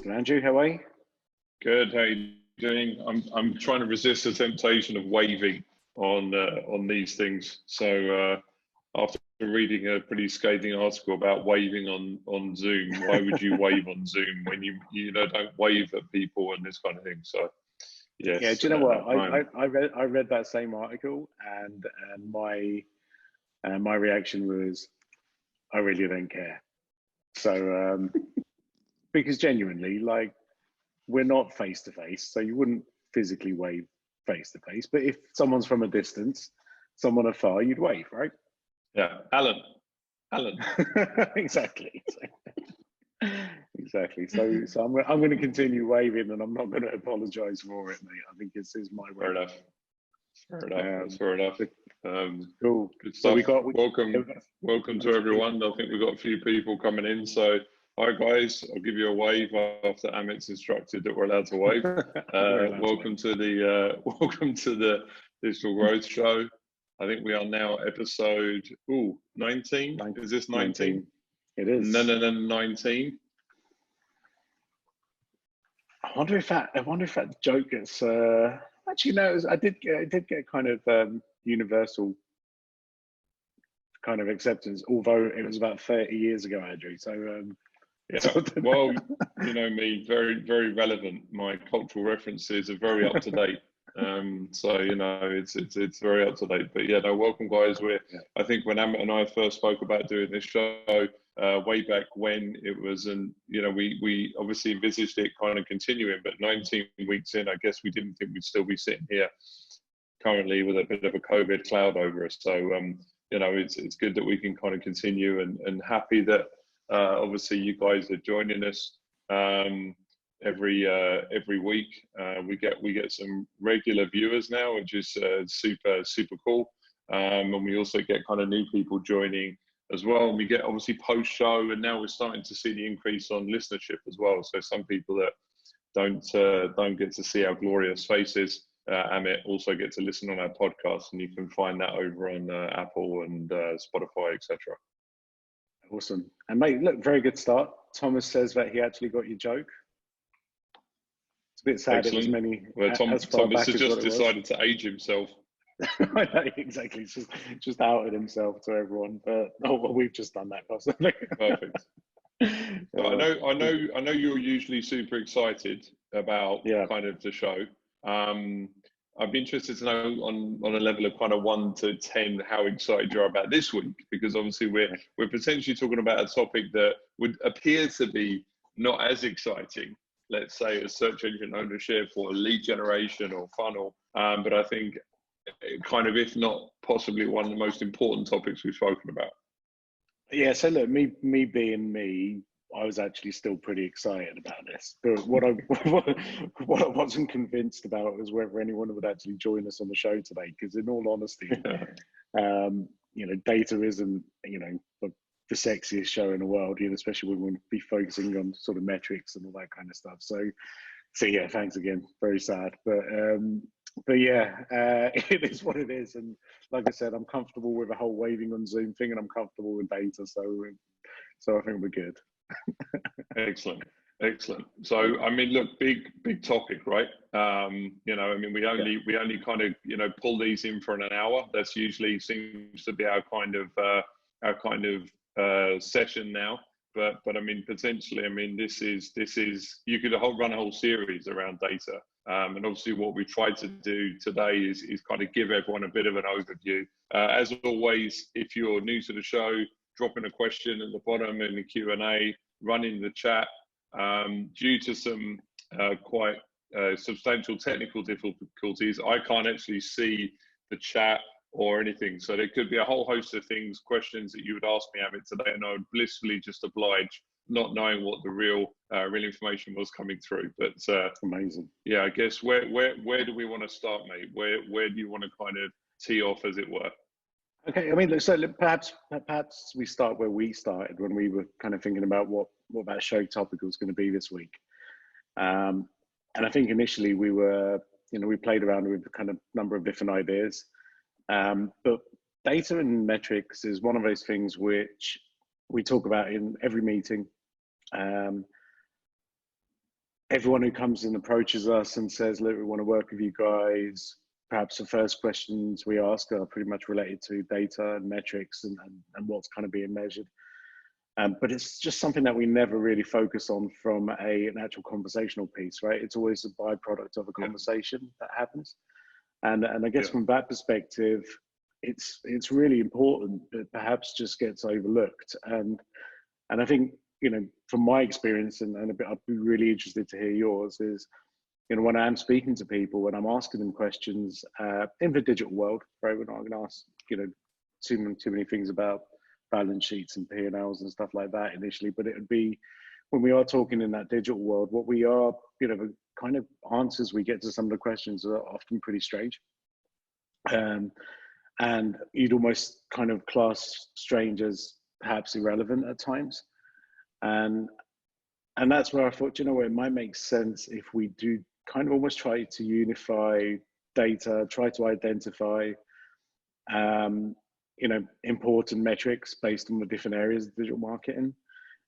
Mr. Andrew, how are you? Good. How are you doing? I'm trying to resist the temptation of waving on these things. So after reading a pretty scathing article about waving on Zoom, why would you wave on Zoom when you don't wave at people and this kind of thing? So yes. Yeah, do you know what? I read that same article, and my reaction was, I really don't care. So because genuinely, like, we're not face to face, so you wouldn't physically wave face to face. But if someone's from a distance, someone afar, you'd wave, right? Yeah, Alan. Exactly. Exactly. So I'm going to continue waving, and I'm not going to apologise for it, mate. I think it's my way. Fair enough. That's fair enough. Cool. Good stuff. So welcome to everyone. I think we've got a few people coming in. So hi guys, I'll give you a wave after Amit's instructed that we're allowed to wave. Welcome to the Digital Growth Show. I think we are now episode 19. Is this 19? It is. No, 19. I wonder if that joke gets. Actually, no. I did get kind of universal kind of acceptance, although it was about 30 years ago, Andrew. So yeah. Well, you know me, very very relevant. My cultural references are very up to date. So you know it's very up to date. But yeah, no, welcome guys. I think when Amit and I first spoke about doing this show way back when, it was, and you know, we obviously envisaged it kind of continuing, but 19 weeks in, I guess we didn't think we'd still be sitting here currently with a bit of a COVID cloud over us. So you know, it's good that we can kind of continue, and happy that obviously you guys are joining us every week. We get some regular viewers now, which is super cool, and we also get kind of new people joining as well, and we get obviously post show, and now we're starting to see the increase on listenership as well. So some people that don't get to see our glorious faces, Amit, also get to listen on our podcast, and you can find that over on Apple and Spotify, etc. Awesome. And mate, look, very good start. Thomas says that he actually got your joke. It's a bit sad. Excellent. It was many. Well, Thomas has just decided to age himself. I know, exactly. It's just outed himself to everyone. But well, we've just done that, possibly. Perfect. So I know you're usually super excited about kind of the show. I'd be interested to know on a level of kind of 1 to 10 how excited you are about this week, because obviously we're potentially talking about a topic that would appear to be not as exciting, let's say, as search engine ownership or lead generation or funnel, but I think kind of, if not possibly, one of the most important topics we've spoken about. Yeah, so look, me being me, I was actually still pretty excited about this. But what I wasn't convinced about was whether anyone would actually join us on the show today. Because in all honesty, you know, data isn't, you know, the sexiest show in the world, you know, especially when we'll be focusing on sort of metrics and all that kind of stuff. So yeah, thanks again. Very sad, but yeah, it is what it is. And like I said, I'm comfortable with the whole waving on Zoom thing, and I'm comfortable with data. So I think we're good. Excellent. So I mean, look, big topic, right? You know, I mean, we only kind of, you know, pull these in for an hour. That's usually seems to be our kind of session now. But I mean, potentially, I mean, this is you could run a whole series around data. And obviously what we tried to do today is kind of give everyone a bit of an overview. As always, if you're new to the show, drop in a question at the bottom in the Q&A, run in the chat. Due to some quite substantial technical difficulties, I can't actually see the chat or anything. So there could be a whole host of things, questions that you would ask me, Amit, today, and I would blissfully just oblige, not knowing what the real information was coming through. But amazing. Yeah, I guess where do we want to start, mate? Where do you want to kind of tee off, as it were? Okay, I mean, so perhaps we start where we started when we were kind of thinking about what that show topic was going to be this week. And I think initially we played around with a kind of number of different ideas. But data and metrics is one of those things which we talk about in every meeting. everyone who comes and approaches us and says, look, we want to work with you guys, perhaps the first questions we ask are pretty much related to data and metrics and what's kind of being measured. But it's just something that we never really focus on from an actual conversational piece, right? It's always a byproduct of a conversation that happens. And I guess from that perspective, it's really important, but perhaps just gets overlooked. And I think, you know, from my experience, and I'd be really interested to hear yours, is, you know, when I'm speaking to people, when I'm asking them questions in the digital world, right? We're not going to ask, you know, too many things about balance sheets and P&Ls and stuff like that initially, but it would be when we are talking in that digital world, what we are, you know, the kind of answers we get to some of the questions are often pretty strange. And you'd almost kind of class strange as perhaps irrelevant at times. And that's where I thought, you know, it might make sense if we do kind of almost try to unify data, try to identify, you know, important metrics based on the different areas of digital marketing,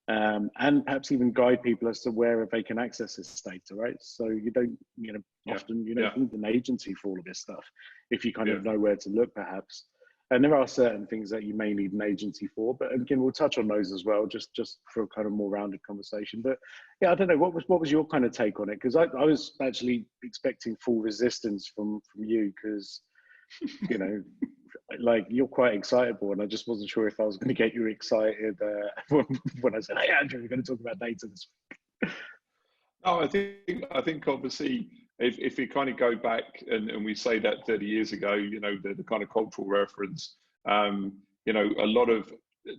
and perhaps even guide people as to where they can access this data, right? So you don't, you know, often you don't need an agency for all of this stuff if you kind of know where to look, perhaps. And there are certain things that you may need an agency for, but again, we'll touch on those as well, just for a kind of more rounded conversation. But yeah, I don't know, what was your kind of take on it? Because I was actually expecting full resistance from you, because, you know, like, you're quite excitable, and I just wasn't sure if I was going to get you excited when I said, "Hey, Andrew, we're going to talk about data this week." No, I think obviously, if we kind of go back and we say that 30 years ago, you know, the kind of cultural reference, you know,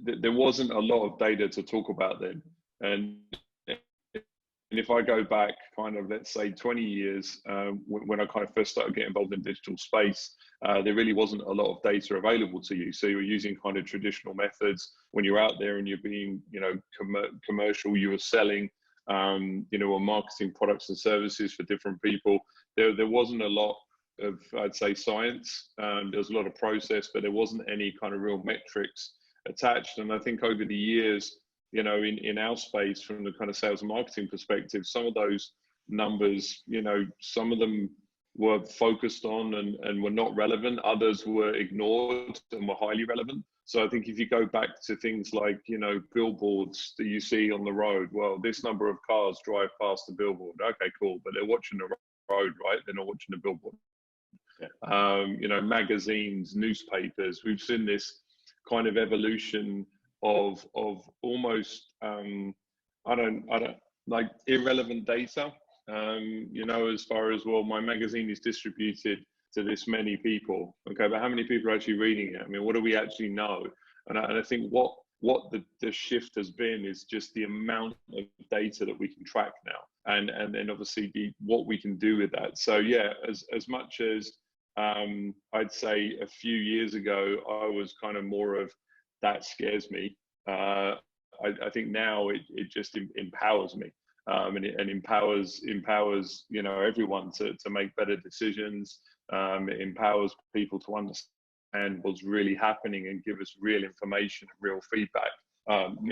there wasn't a lot of data to talk about then. And if I go back kind of, let's say 20 years, when I kind of first started getting involved in digital space, there really wasn't a lot of data available to you. So you were using kind of traditional methods. When you're out there and you're being, you know, commercial, you were selling, you know, or marketing products and services for different people. There wasn't a lot of, I'd say, science. There was a lot of process, but there wasn't any kind of real metrics attached. And I think over the years, you know, in our space, from the kind of sales and marketing perspective, some of those numbers, you know, some of them were focused on and were not relevant. Others were ignored and were highly relevant. So I think if you go back to things like, you know, billboards that you see on the road, well, this number of cars drive past the billboard. Okay, cool. But they're watching the road, right? They're not watching the billboard. You know, magazines, newspapers, we've seen this kind of evolution of almost, I don't like, irrelevant data. You know, as far as, well, my magazine is distributed to this many people. Okay, but how many people are actually reading it? I mean, what do we actually know? And I think what the shift has been is just the amount of data that we can track now, and then obviously what we can do with that. So yeah, as much as I'd say a few years ago, I was kind of more of, that scares me. I think now it just empowers me. And it empowers, you know, everyone to make better decisions. It empowers people to understand what's really happening and give us real information, real feedback,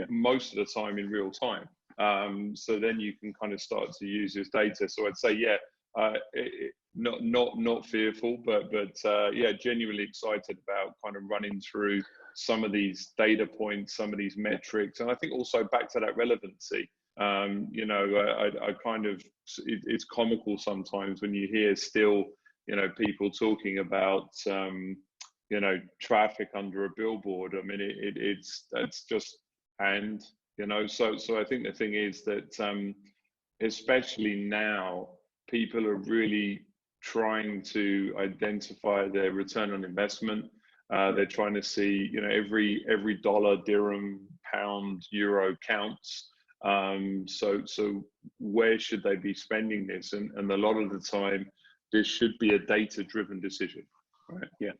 most of the time in real time. So then you can kind of start to use this data. So I'd say, yeah, not fearful, but yeah, genuinely excited about kind of running through some of these data points, some of these metrics, and I think also back to that relevancy. You know, I kind of, it's comical sometimes when you hear still, you know, people talking about, you know, traffic under a billboard. I mean, that's just, and, you know, so I think the thing is that, especially now, people are really trying to identify their return on investment. They're trying to see, you know, every dollar, dirham, pound, euro counts. So where should they be spending this? And a lot of the time, this should be a data-driven decision, right? Yeah.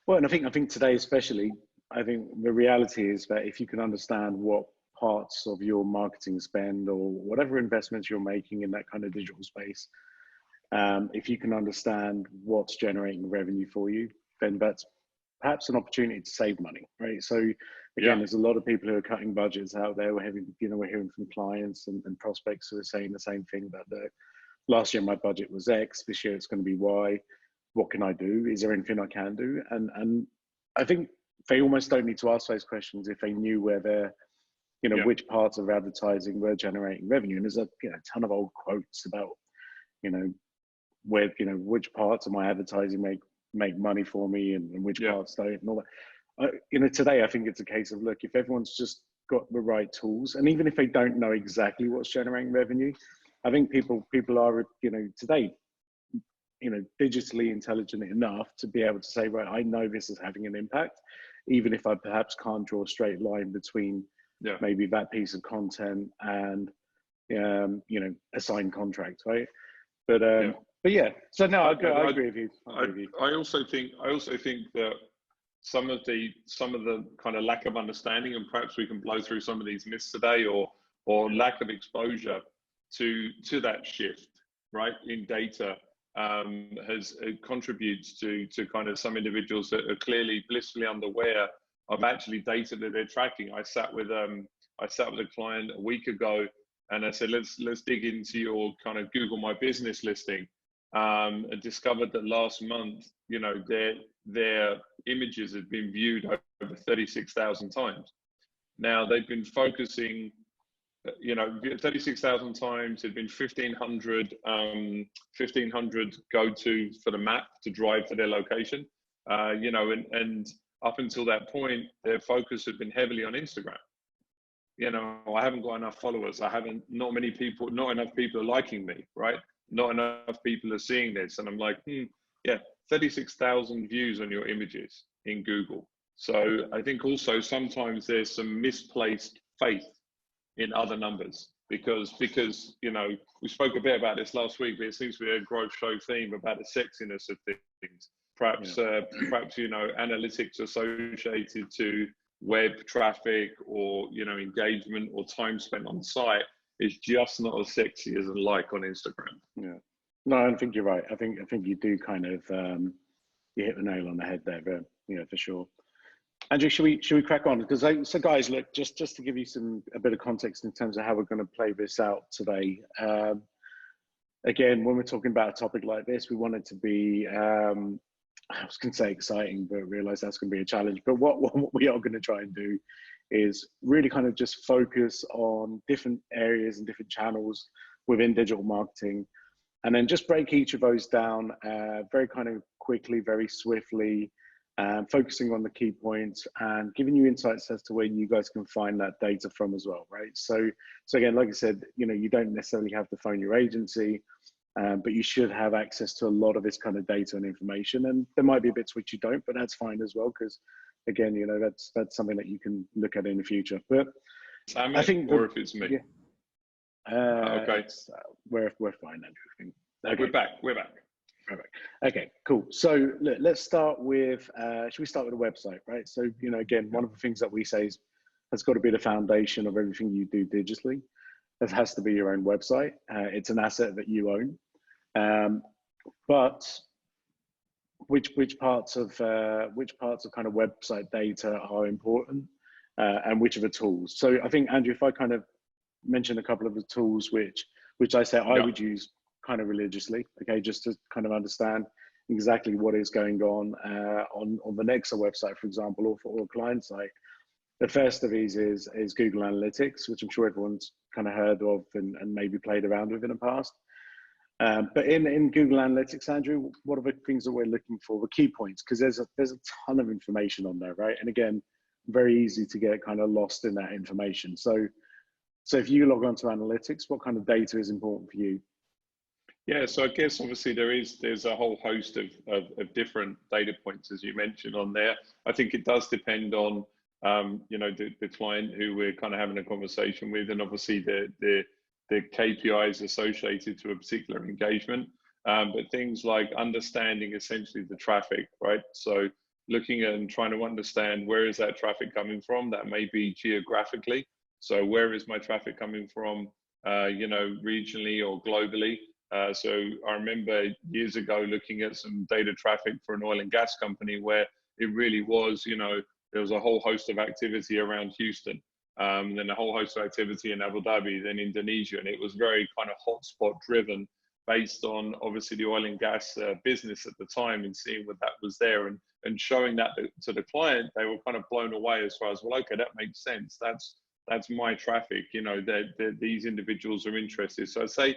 Well, and I think today especially, I think the reality is that if you can understand what parts of your marketing spend or whatever investments you're making in that kind of digital space, if you can understand what's generating revenue for you, then that's perhaps an opportunity to save money, right? So again, there's a lot of people who are cutting budgets out there. We're having, we're hearing from clients and prospects who are saying the same thing, that last year my budget was X, this year it's going to be Y. What can I do? Is there anything I can do? And I think they almost don't need to ask those questions if they knew where they're, which parts of advertising were generating revenue. And there's a ton of old quotes about, where, which parts of my advertising make money for me and which parts don't and all that. Today I think it's a case of, look, if everyone's just got the right tools, and even if they don't know exactly what's generating revenue, I think people are, today, digitally intelligent enough to be able to say, right, I know this is having an impact, even if I perhaps can't draw a straight line between maybe that piece of content and, a signed contract, right? But yeah, so no, I agree with you. I also think that some of the kind of lack of understanding, and perhaps we can blow through some of these myths today, or lack of exposure to that shift, right, in data, contributes to kind of some individuals that are clearly blissfully unaware of actually data that they're tracking. I sat with a client a week ago, and I said, let's dig into your kind of Google My Business listing, and discovered that last month, their images had been viewed over 36,000 times. Now they've been focusing, 36,000 times. There'd been 1,500 go to for the map to drive to their location, and up until that point, their focus had been heavily on Instagram. I haven't got enough followers. Not enough people are liking me, right? Not enough people are seeing this. And I'm like, 36,000 views on your images in Google. So I think also sometimes there's some misplaced faith in other numbers, because we spoke a bit about this last week, but it seems to be a growth show theme about the sexiness of things. Perhaps analytics associated to web traffic or engagement or time spent on site is just not as sexy as a like on Instagram. Yeah, no, I think you're right. I think you do kind of you hit the nail on the head there, but for sure. Andrew, should we crack on? Because so guys, look, just to give you a bit of context in terms of how we're going to play this out today. Again, when we're talking about a topic like this, we want it to be I was going to say exciting, but realize that's going to be a challenge. But what we are going to try and do is really kind of just focus on different areas and different channels within digital marketing, and then just break each of those down very kind of quickly, very swiftly, focusing on the key points and giving you insights as to where you guys can find that data from as well, right? So again, like I said, you don't necessarily have to phone your agency, but you should have access to a lot of this kind of data and information. And there might be bits which you don't, but that's fine as well, because again, that's something that you can look at in the future. But I think, or if it's me, okay, we're fine, Andrew. I think. Okay. We're back. Perfect. Okay, cool. So let's start with, should we start with the website, right? So, again, one of the things that we say is, has got to be the foundation of everything you do digitally. It has to be your own website. It's an asset that you own. But which parts of kind of website data are important, and which are the tools? So I think, Andrew, if I kind of mention a couple of the tools which I say I would use kind of religiously, okay, just to kind of understand exactly what is going on the Nexa website, for example, or for a client site. The first of these is Google Analytics, which I'm sure everyone's kind of heard of and maybe played around with in the past. But in Google Analytics, Andrew, what are the things that we're looking for, the key points? Because there's a ton of information on there, right? And again, very easy to get kind of lost in that information. So if you log on to Analytics, what kind of data is important for you? Yeah, so I guess obviously there's a whole host of different data points, as you mentioned, on there. I think it does depend on the client who we're kind of having a conversation with, and obviously the KPIs associated to a particular engagement. But things like understanding essentially the traffic, right? So looking at and trying to understand where is that traffic coming from. That may be geographically. So where is my traffic coming from, regionally or globally? So I remember years ago looking at some data traffic for an oil and gas company where it really was, there was a whole host of activity around Houston, then a whole host of activity in Abu Dhabi, then Indonesia, and it was very kind of hotspot driven based on obviously the oil and gas business at the time, and seeing what that was there, and showing that to the client. They were kind of blown away as far as, well, okay, that makes sense. That's my traffic. You know, these individuals are interested. So I'd say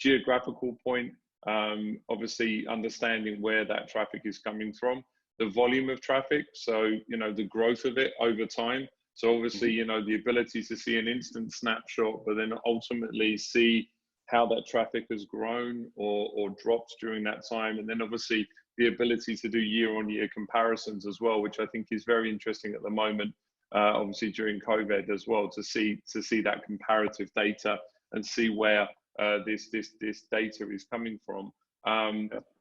geographical point, obviously understanding where that traffic is coming from, the volume of traffic, so you know, the growth of it over time. So obviously, you know, the ability to see an instant snapshot, but then ultimately see how that traffic has grown or dropped during that time. And then obviously the ability to do year-on-year comparisons as well, which I think is very interesting at the moment, obviously during COVID as well, to see that comparative data and see where this data is coming from.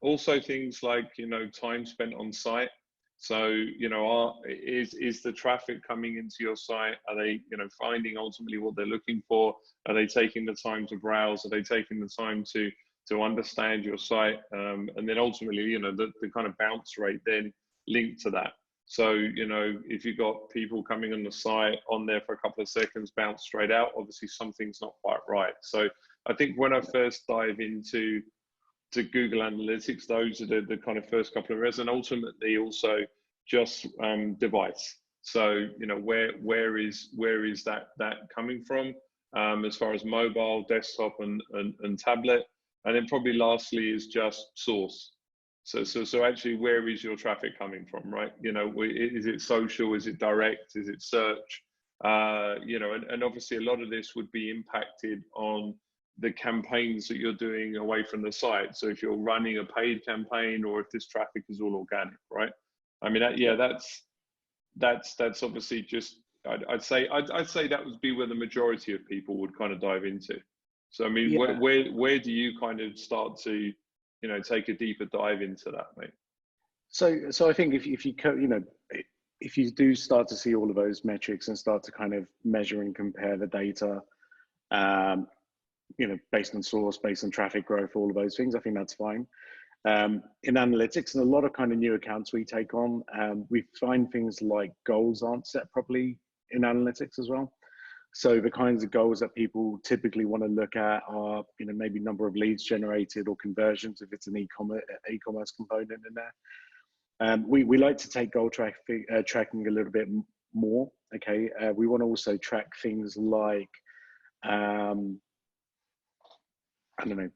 Also things like, you know, time spent on site. So, you know, is the traffic coming into your site? Are they, you know, finding ultimately what they're looking for? Are they taking the time to browse? Are they taking the time to understand your site? And then ultimately, you know, the kind of bounce rate then linked to that. So, you know, if you've got people coming on the site on there for a couple of seconds, bounce straight out, obviously something's not quite right. So I think when I first dive into Google Analytics, those are the kind of first couple of areas, and ultimately also just device. So, you know, where is that coming from, as far as mobile, desktop, and tablet, and then probably lastly is just source. So actually, where is your traffic coming from, right? You know, is it social? Is it direct? Is it search? You know, and obviously a lot of this would be impacted on the campaigns that you're doing away from the site. So if you're running a paid campaign, or if this traffic is all organic, right? I mean, that's obviously just, I'd say that would be where the majority of people would kind of dive into. So I mean, where do you kind of start to, you know, take a deeper dive into that, mate? So I think if you you know, if you do start to see all of those metrics and start to kind of measure and compare the data, you know, based on source, based on traffic growth, all of those things, I think that's fine. In analytics, and a lot of kind of new accounts we take on, we find things like goals aren't set properly in analytics as well. So the kinds of goals that people typically want to look at are, you know, maybe number of leads generated or conversions if it's an e-commerce component in there. We like to take goal tracking a little bit more. Okay, we want to also track things like I don't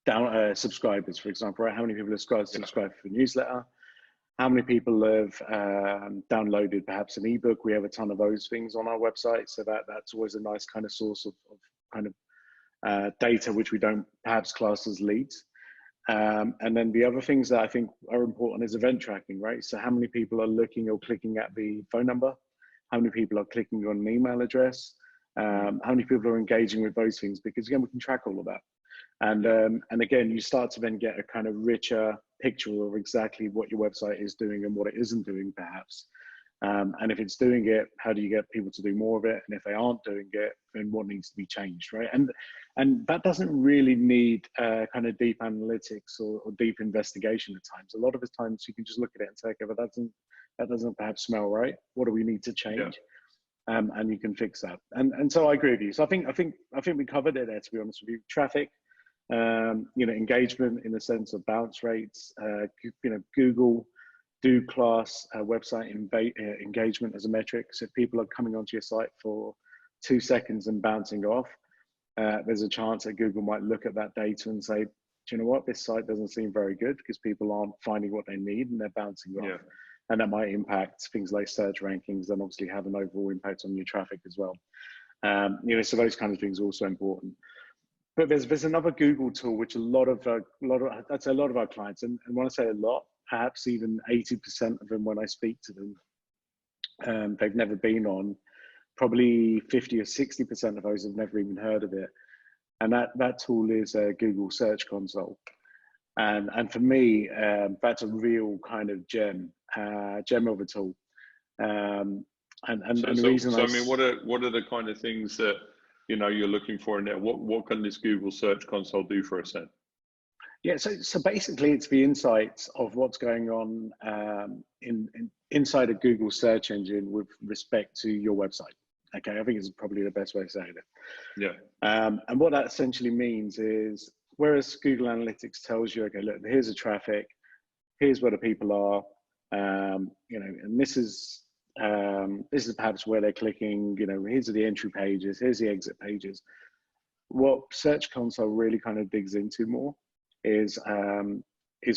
know, subscribers, for example, right? How many people have subscribed for the newsletter? How many people have downloaded perhaps an ebook? We have a ton of those things on our website, so that's always a nice kind of source of kind of data which we don't perhaps class as leads. And then the other things that I think are important is event tracking, right? So how many people are looking or clicking at the phone number? How many people are clicking on an email address? How many people are engaging with those things? Because again, we can track all of that. And again, you start to then get a kind of richer picture of exactly what your website is doing and what it isn't doing, perhaps. And if it's doing it, how do you get people to do more of it? And if they aren't doing it, then what needs to be changed, right? And that doesn't really need kind of deep analytics or deep investigation at times. A lot of the times you can just look at it and say, okay, but that doesn't perhaps smell right. What do we need to change? Yeah. And you can fix that. And so I agree with you. So I think we covered it there, to be honest with you. Traffic, you know, engagement in the sense of bounce rates, you know, Google do class website engagement as a metric. So if people are coming onto your site for 2 seconds and bouncing off, there's a chance that Google might look at that data and say, do you know what, this site doesn't seem very good because people aren't finding what they need and they're bouncing off. Yeah. And that might impact things like search rankings and obviously have an overall impact on your traffic as well. You know, so those kinds of things are also important. But there's another Google tool which a lot of our clients, and when I say a lot, perhaps even 80% of them when I speak to them, they've never been on. Probably 50 or 60% of those have never even heard of it. And that tool is Google Search Console. And for me, that's a real kind of gem of a tool. And the reason I mean, what are the kind of things that, you know, you're looking for in there? What can this Google Search Console do for us then? Yeah, so basically it's the insights of what's going on inside a Google search engine with respect to your website. Okay, I think it's probably the best way of saying it. Yeah. And what that essentially means is, whereas Google Analytics tells you, okay, look, here's the traffic, here's where the people are, you know, and this is perhaps where they're clicking, you know, here's the entry pages, here's the exit pages. What Search Console really kind of digs into more is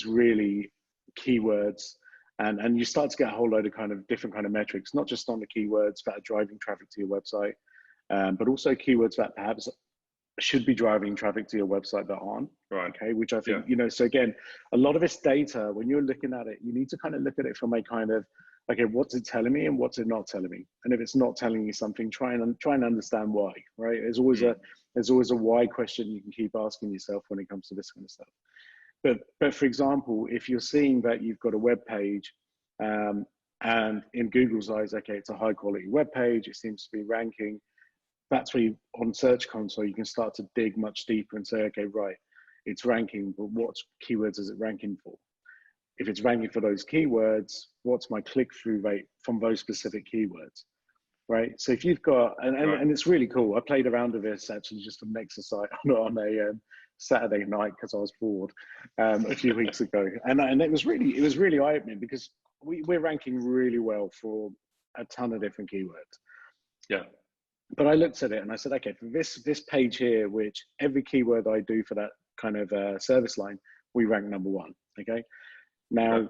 really keywords, and you start to get a whole load of kind of different kind of metrics, not just on the keywords that are driving traffic to your website, but also keywords that perhaps should be driving traffic to your website that aren't. Right. Okay, which I think, you know, so again, a lot of this data, when you're looking at it, you need to kind of look at it from a kind of, okay, what's it telling me and what's it not telling me? And if it's not telling you something, try and understand why, right? There's always a why question you can keep asking yourself when it comes to this kind of stuff. But for example, if you're seeing that you've got a web page, and in Google's eyes, okay, it's a high quality web page, it seems to be ranking, that's where you, on Search Console, you can start to dig much deeper and say, okay, right, it's ranking, but what keywords is it ranking for? If it's ranking for those keywords, what's my click-through rate from those specific keywords, right? So if you've got, and it's really cool. I played around with this actually just an exercise on a Saturday night because I was bored a few weeks ago, and it was really eye-opening because we're ranking really well for a ton of different keywords. Yeah. But I looked at it and I said, okay, for this page here, which every keyword I do for that kind of service line, we rank number one. Okay. Now,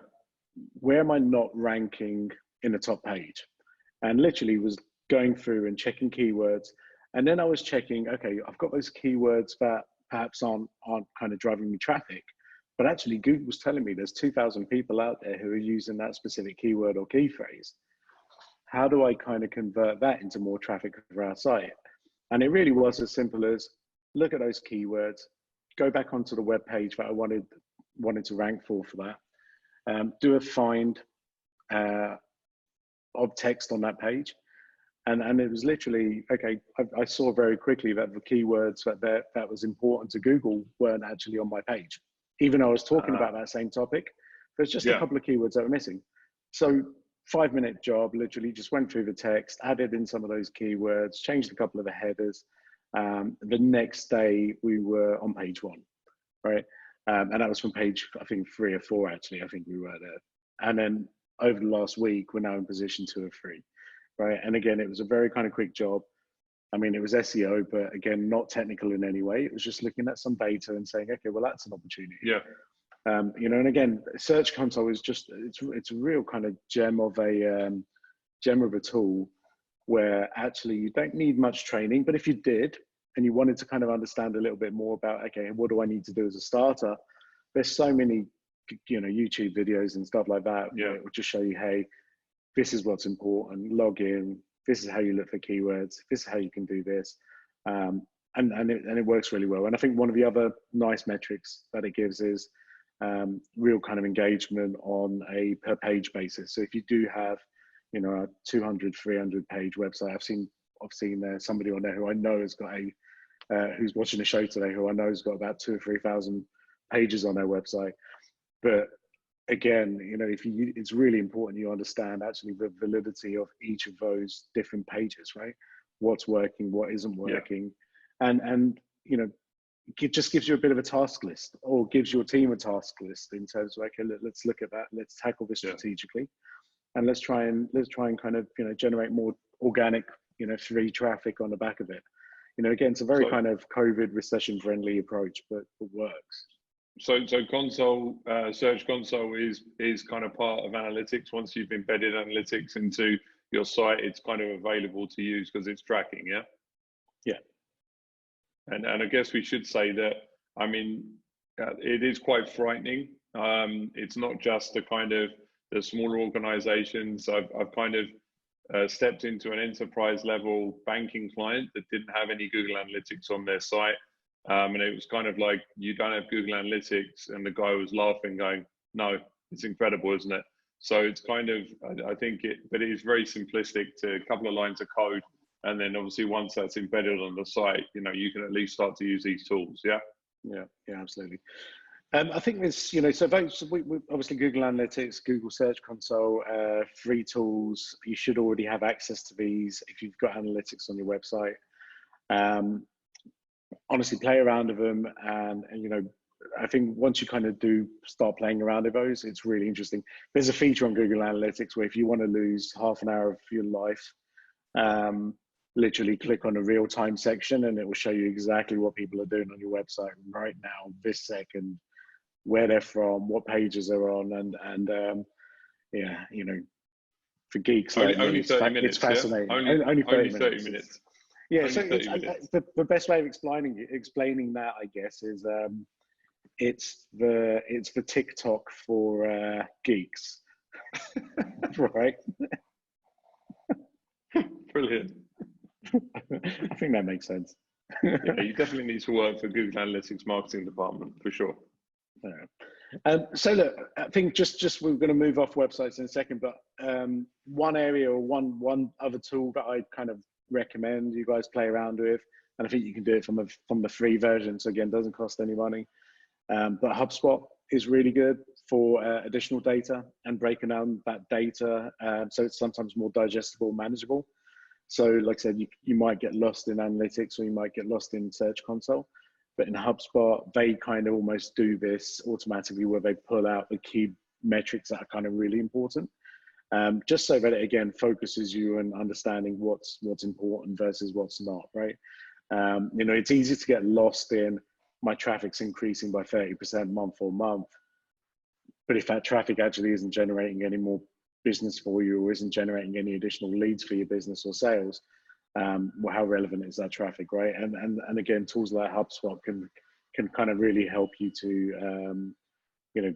where am I not ranking in the top page? And literally was going through and checking keywords. And then I was checking, okay, I've got those keywords that perhaps aren't kind of driving me traffic, but actually Google was telling me there's 2,000 people out there who are using that specific keyword or key phrase. How do I kind of convert that into more traffic for our site? And it really was as simple as look at those keywords, go back onto the web page that I wanted to rank for that, do a find of text on that page. And it was literally, okay, I saw very quickly that the keywords that was important to Google weren't actually on my page. Even though I was talking about that same topic, there's just a couple of keywords that were missing. So 5-minute job, literally just went through the text, added in some of those keywords, changed a couple of the headers. The next day we were on page 1, right? And that was from page, I think 3 or 4, actually, I think we were there. And then over the last week, we're now in position 2 or 3, right? And again, it was a very kind of quick job. I mean, it was SEO, but again, not technical in any way. It was just looking at some data and saying, okay, well, that's an opportunity. Yeah. You know, and again, Search Console is just, it's a real kind of gem of a tool where actually you don't need much training, but if you did, and you wanted to kind of understand a little bit more about, okay, what do I need to do as a starter? There's so many, you know, YouTube videos and stuff like that. Yeah. It will just show you, hey, this is what's important, log in, this is how you look for keywords, this is how you can do this. And it works really well. And I think one of the other nice metrics that it gives is real kind of engagement on a per page basis. So if you do have, you know, a 200, 300 page website, I've seen somebody on there who I know has got who's watching the show today, who I know has got about 2,000 or 3,000 pages on their website. But again, you know, it's really important you understand actually the validity of each of those different pages, right? What's working, what isn't working, and you know, it just gives you a bit of a task list, or gives your team a task list in terms of, okay, let's look at that, let's tackle this strategically, and let's try and kind of, you know, generate more organic, you know, free traffic on the back of it. You know, again, it's a very kind of COVID recession friendly approach, but it works. So console, Search Console is kind of part of analytics. Once you've embedded analytics into your site, it's kind of available to use because it's tracking, yeah? Yeah. And I guess we should say that, I mean, it is quite frightening. It's not just the kind of the smaller organizations. I've kind of stepped into an enterprise level banking client that didn't have any Google Analytics on their site. And it was kind of like, you don't have Google Analytics, and the guy was laughing going, no, it's incredible, isn't it? So it's kind of, I think but it is very simplistic to a couple of lines of code. And then obviously once that's embedded on the site, you know, you can at least start to use these tools. Yeah. Yeah, absolutely. I think there's, so those, we obviously Google Analytics, Google Search Console, free tools. You should already have access to these if you've got analytics on your website. Honestly, play around with them, and I think once you kind of do start playing around with those, it's really interesting. There's a feature on Google Analytics where if you want to lose half an hour of your life, literally click on a real-time section and it will show you exactly what people are doing on your website right now, this second, where they're from, what pages they're on, and yeah, for geeks like me, only 30 minutes, it's fascinating. Yeah? Only 30 minutes. Yeah, so the best way of explaining that, I guess, is it's the TikTok for geeks, right? Brilliant. I think that makes sense. Yeah, you definitely need to work for Google Analytics marketing department for sure. So look, I think just we're going to move off websites in a second, but one area or one other tool that I kind of recommend you guys play around with, and I think you can do it from the free version, so again, doesn't cost any money. But HubSpot is really good for additional data and breaking down that data, so it's sometimes more digestible, manageable. So like I said, you might get lost in analytics or you might get lost in Search Console, but in HubSpot, they kind of almost do this automatically where they pull out the key metrics that are kind of really important, just so that it, again, focuses you on understanding what's important versus what's not, right? It's easy to get lost in my traffic's increasing by 30% month on month, but if that traffic actually isn't generating any more business for you or isn't generating any additional leads for your business or sales, well, how relevant is that traffic, right? And again, tools like HubSpot can kind of really help you to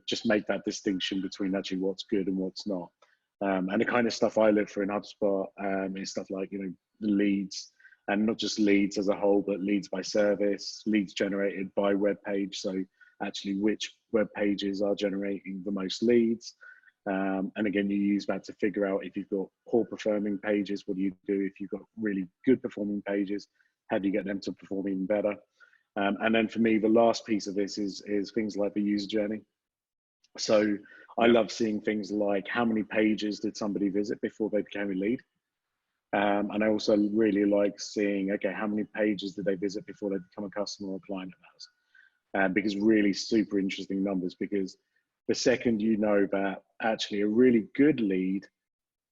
just make that distinction between actually what's good and what's not. And the kind of stuff I look for in HubSpot is stuff like the leads, and not just leads as a whole, but leads by service, leads generated by web page. So actually which web pages are generating the most leads. And again, you use that to figure out if you've got poor performing pages, what do you do? If you've got really good performing pages, how do you get them to perform even better? And then for me, the last piece of this is things like the user journey. So I love seeing things like how many pages did somebody visit before they became a lead? And I also really like seeing, okay, how many pages did they visit before they become a customer or client of ours? Because really super interesting numbers, because the second you know that actually a really good lead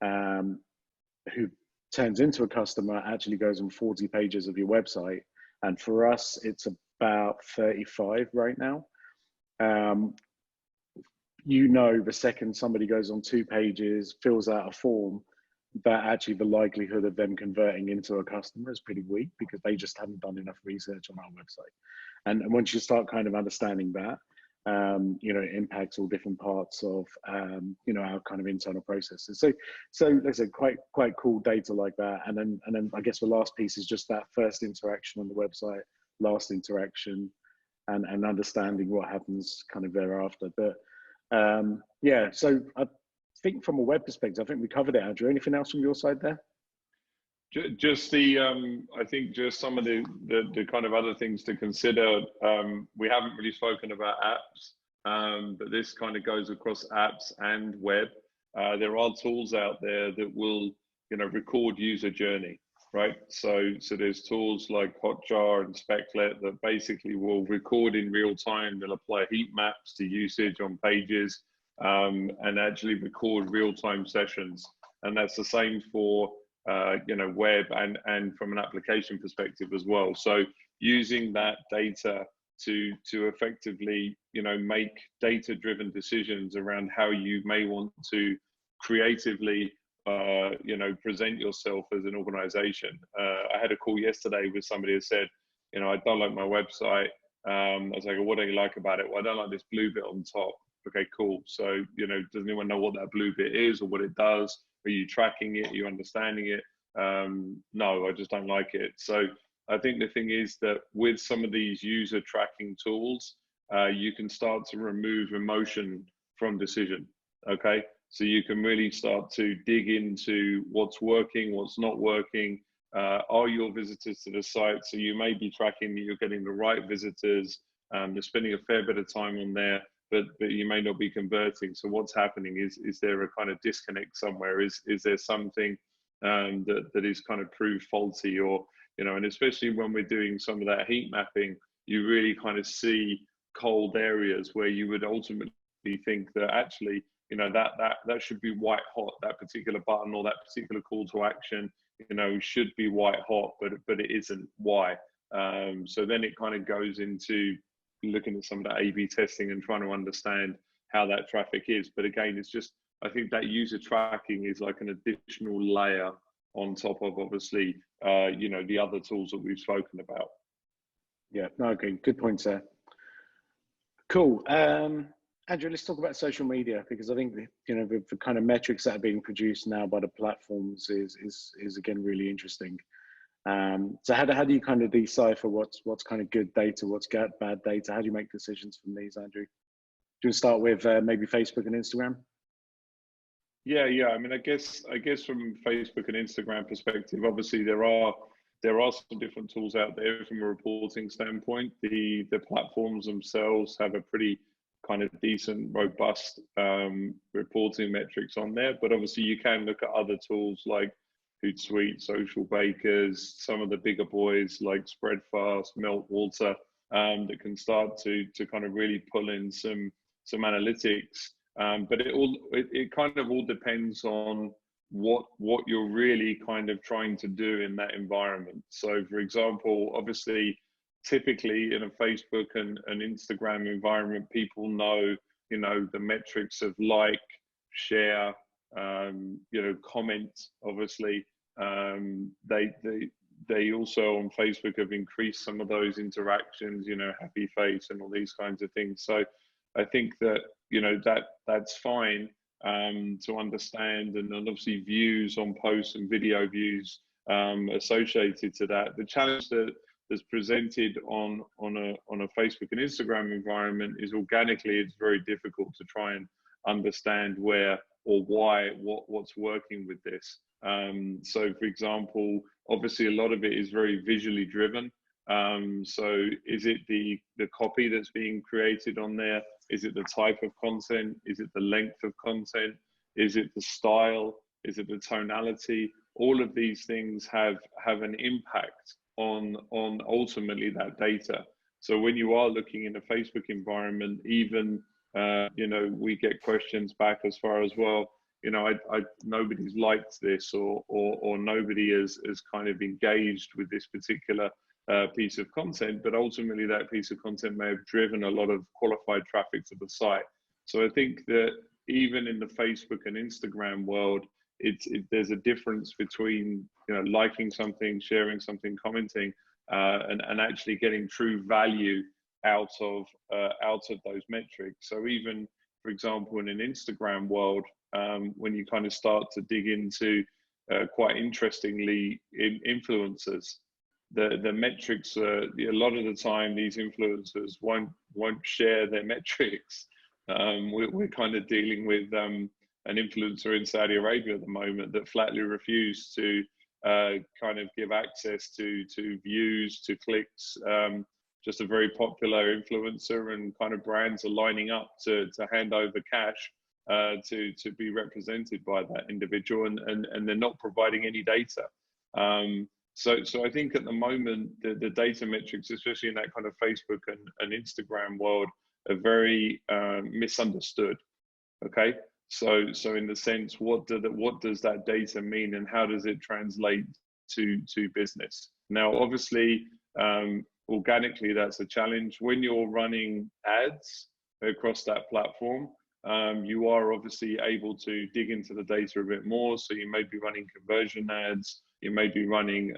who turns into a customer actually goes on 40 pages of your website, and for us it's about 35 right now. The second somebody goes on 2 pages, fills out a form, that actually the likelihood of them converting into a customer is pretty weak, because they just haven't done enough research on our website. And once you start kind of understanding that, it impacts all different parts of our kind of internal processes. So like I said, quite cool data like that. And then I guess the last piece is just that first interaction on the website, last interaction, and understanding what happens kind of thereafter. But yeah, so I think from a web perspective, I think we covered it, Andrew. Anything else from your side there? Just I think just some of the kind of other things to consider. We haven't really spoken about apps, but this kind of goes across apps and web. There are tools out there that will, record user journey, right? So there's tools like Hotjar and Specklet that basically will record in real time. They'll apply heat maps to usage on pages, and actually record real-time sessions. And that's the same for web and from an application perspective as well. So using that data to effectively, make data-driven decisions around how you may want to creatively, present yourself as an organization. I had a call yesterday with somebody who said, I don't like my website. I was like, what do you like about it? Well, I don't like this blue bit on top. Okay, cool. So, does anyone know what that blue bit is or what it does? Are you tracking it? Are you understanding it? No, I just don't like it. So I think the thing is that with some of these user tracking tools, you can start to remove emotion from decision. Okay, so you can really start to dig into what's working, what's not working. Are your visitors to the site? So you may be tracking that you're getting the right visitors They're spending a fair bit of time on there, but you may not be converting. So what's happening is there a kind of disconnect somewhere? Is there something that is kind of proved faulty, or and especially when we're doing some of that heat mapping, you really kind of see cold areas where you would ultimately think that actually that should be white hot. That particular button or that particular call to action should be white hot, but it isn't. Why? So then it kind of goes into looking at some of that A/B testing and trying to understand how that traffic is. But again, it's just, I think that user tracking is like an additional layer on top of obviously the other tools that we've spoken about. Yeah, no, okay, good points there. Cool. Andrew, let's talk about social media, because I think the kind of metrics that are being produced now by the platforms is again really interesting. So how do you kind of decipher what's kind of good data, what's bad data? How do you make decisions from these, Andrew? Do you start with maybe Facebook and Instagram? Yeah. I mean, I guess from Facebook and Instagram perspective, obviously there are some different tools out there from a reporting standpoint. The platforms themselves have a pretty kind of decent, robust reporting metrics on there. But obviously you can look at other tools like Hootsuite, Social Bakers, some of the bigger boys like Spreadfast, Meltwater, that can start to kind of really pull in some analytics. But it kind of all depends on what you're really kind of trying to do in that environment. So for example, obviously, typically in a Facebook and Instagram environment, people know, the metrics of like, share, comment, obviously. They also on Facebook have increased some of those interactions, happy face and all these kinds of things. So I think that, that's fine to understand, and obviously views on posts and video views associated to that. The challenge that's presented on a Facebook and Instagram environment is organically, it's very difficult to try and understand where or why, what's working with this. So for example, obviously a lot of it is very visually driven. So is it the copy that's being created on there? Is it the type of content? Is it the length of content? Is it the style? Is it the tonality? All of these things have an impact on ultimately that data. So when you are looking in a Facebook environment, even we get questions back as far as, well, nobody's liked this, or nobody has kind of engaged with this particular piece of content, but ultimately that piece of content may have driven a lot of qualified traffic to the site. So I think that even in the Facebook and Instagram world, there's a difference between liking something, sharing something, commenting, and actually getting true value out of those metrics. So even, for example, in an Instagram world, when you kind of start to dig into quite interestingly in influencers, the metrics, a lot of the time these influencers won't share their metrics. We're kind of dealing with an influencer in Saudi Arabia at the moment that flatly refused to kind of give access to views, to clicks. Just a very popular influencer, and kind of brands are lining up to hand over cash to be represented by that individual, and they're not providing any data. So I think at the moment the data metrics, especially in that kind of Facebook and Instagram world, are very misunderstood. Okay, so in the sense, what does that data mean, and how does it translate to business? Now, obviously, organically, that's a challenge. When you're running ads across that platform, you are obviously able to dig into the data a bit more. So you may be running conversion ads, you may be running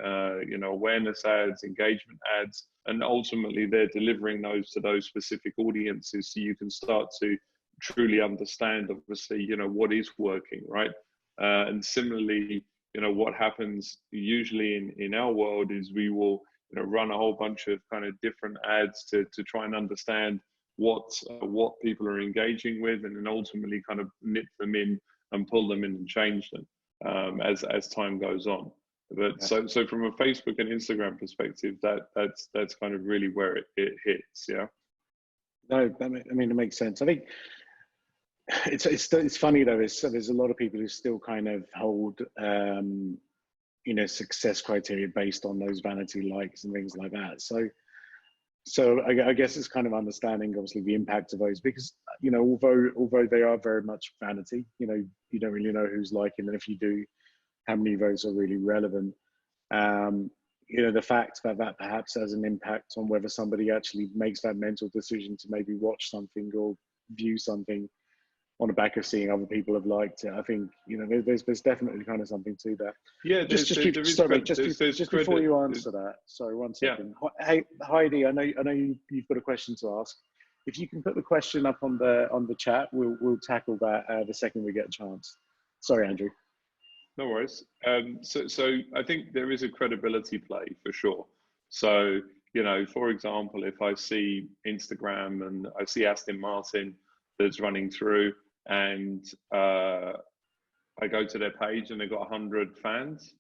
awareness ads, engagement ads, and ultimately they're delivering those to those specific audiences, so you can start to truly understand, obviously, what is working, right? And similarly, what happens usually in our world is we will run a whole bunch of kind of different ads to try and understand what people are engaging with, and then ultimately kind of nip them in and pull them in and change them as time goes on. But so from a Facebook and Instagram perspective, that's kind of really where it hits. Yeah. No, I mean, it makes sense. I think it's funny though. There's a lot of people who still kind of hold success criteria based on those vanity likes and things like that. So I guess it's kind of understanding obviously the impact of those, because although they are very much vanity, you don't really know who's liking, and if you do, how many of those are really relevant. Um, the fact that that perhaps has an impact on whether somebody actually makes that mental decision to maybe watch something or view something on the back of seeing other people have liked it. I think there's definitely kind of something to that. Yeah, Just before you answer that, sorry, one second. Yeah. Hey Heidi, I know you've got a question to ask. If you can put the question up on the chat, we'll tackle that the second we get a chance. Sorry, Andrew. No worries. So I think there is a credibility play for sure. So, for example, if I see Instagram and I see Aston Martin that's running through, and I go to their page and they've got 100 fans,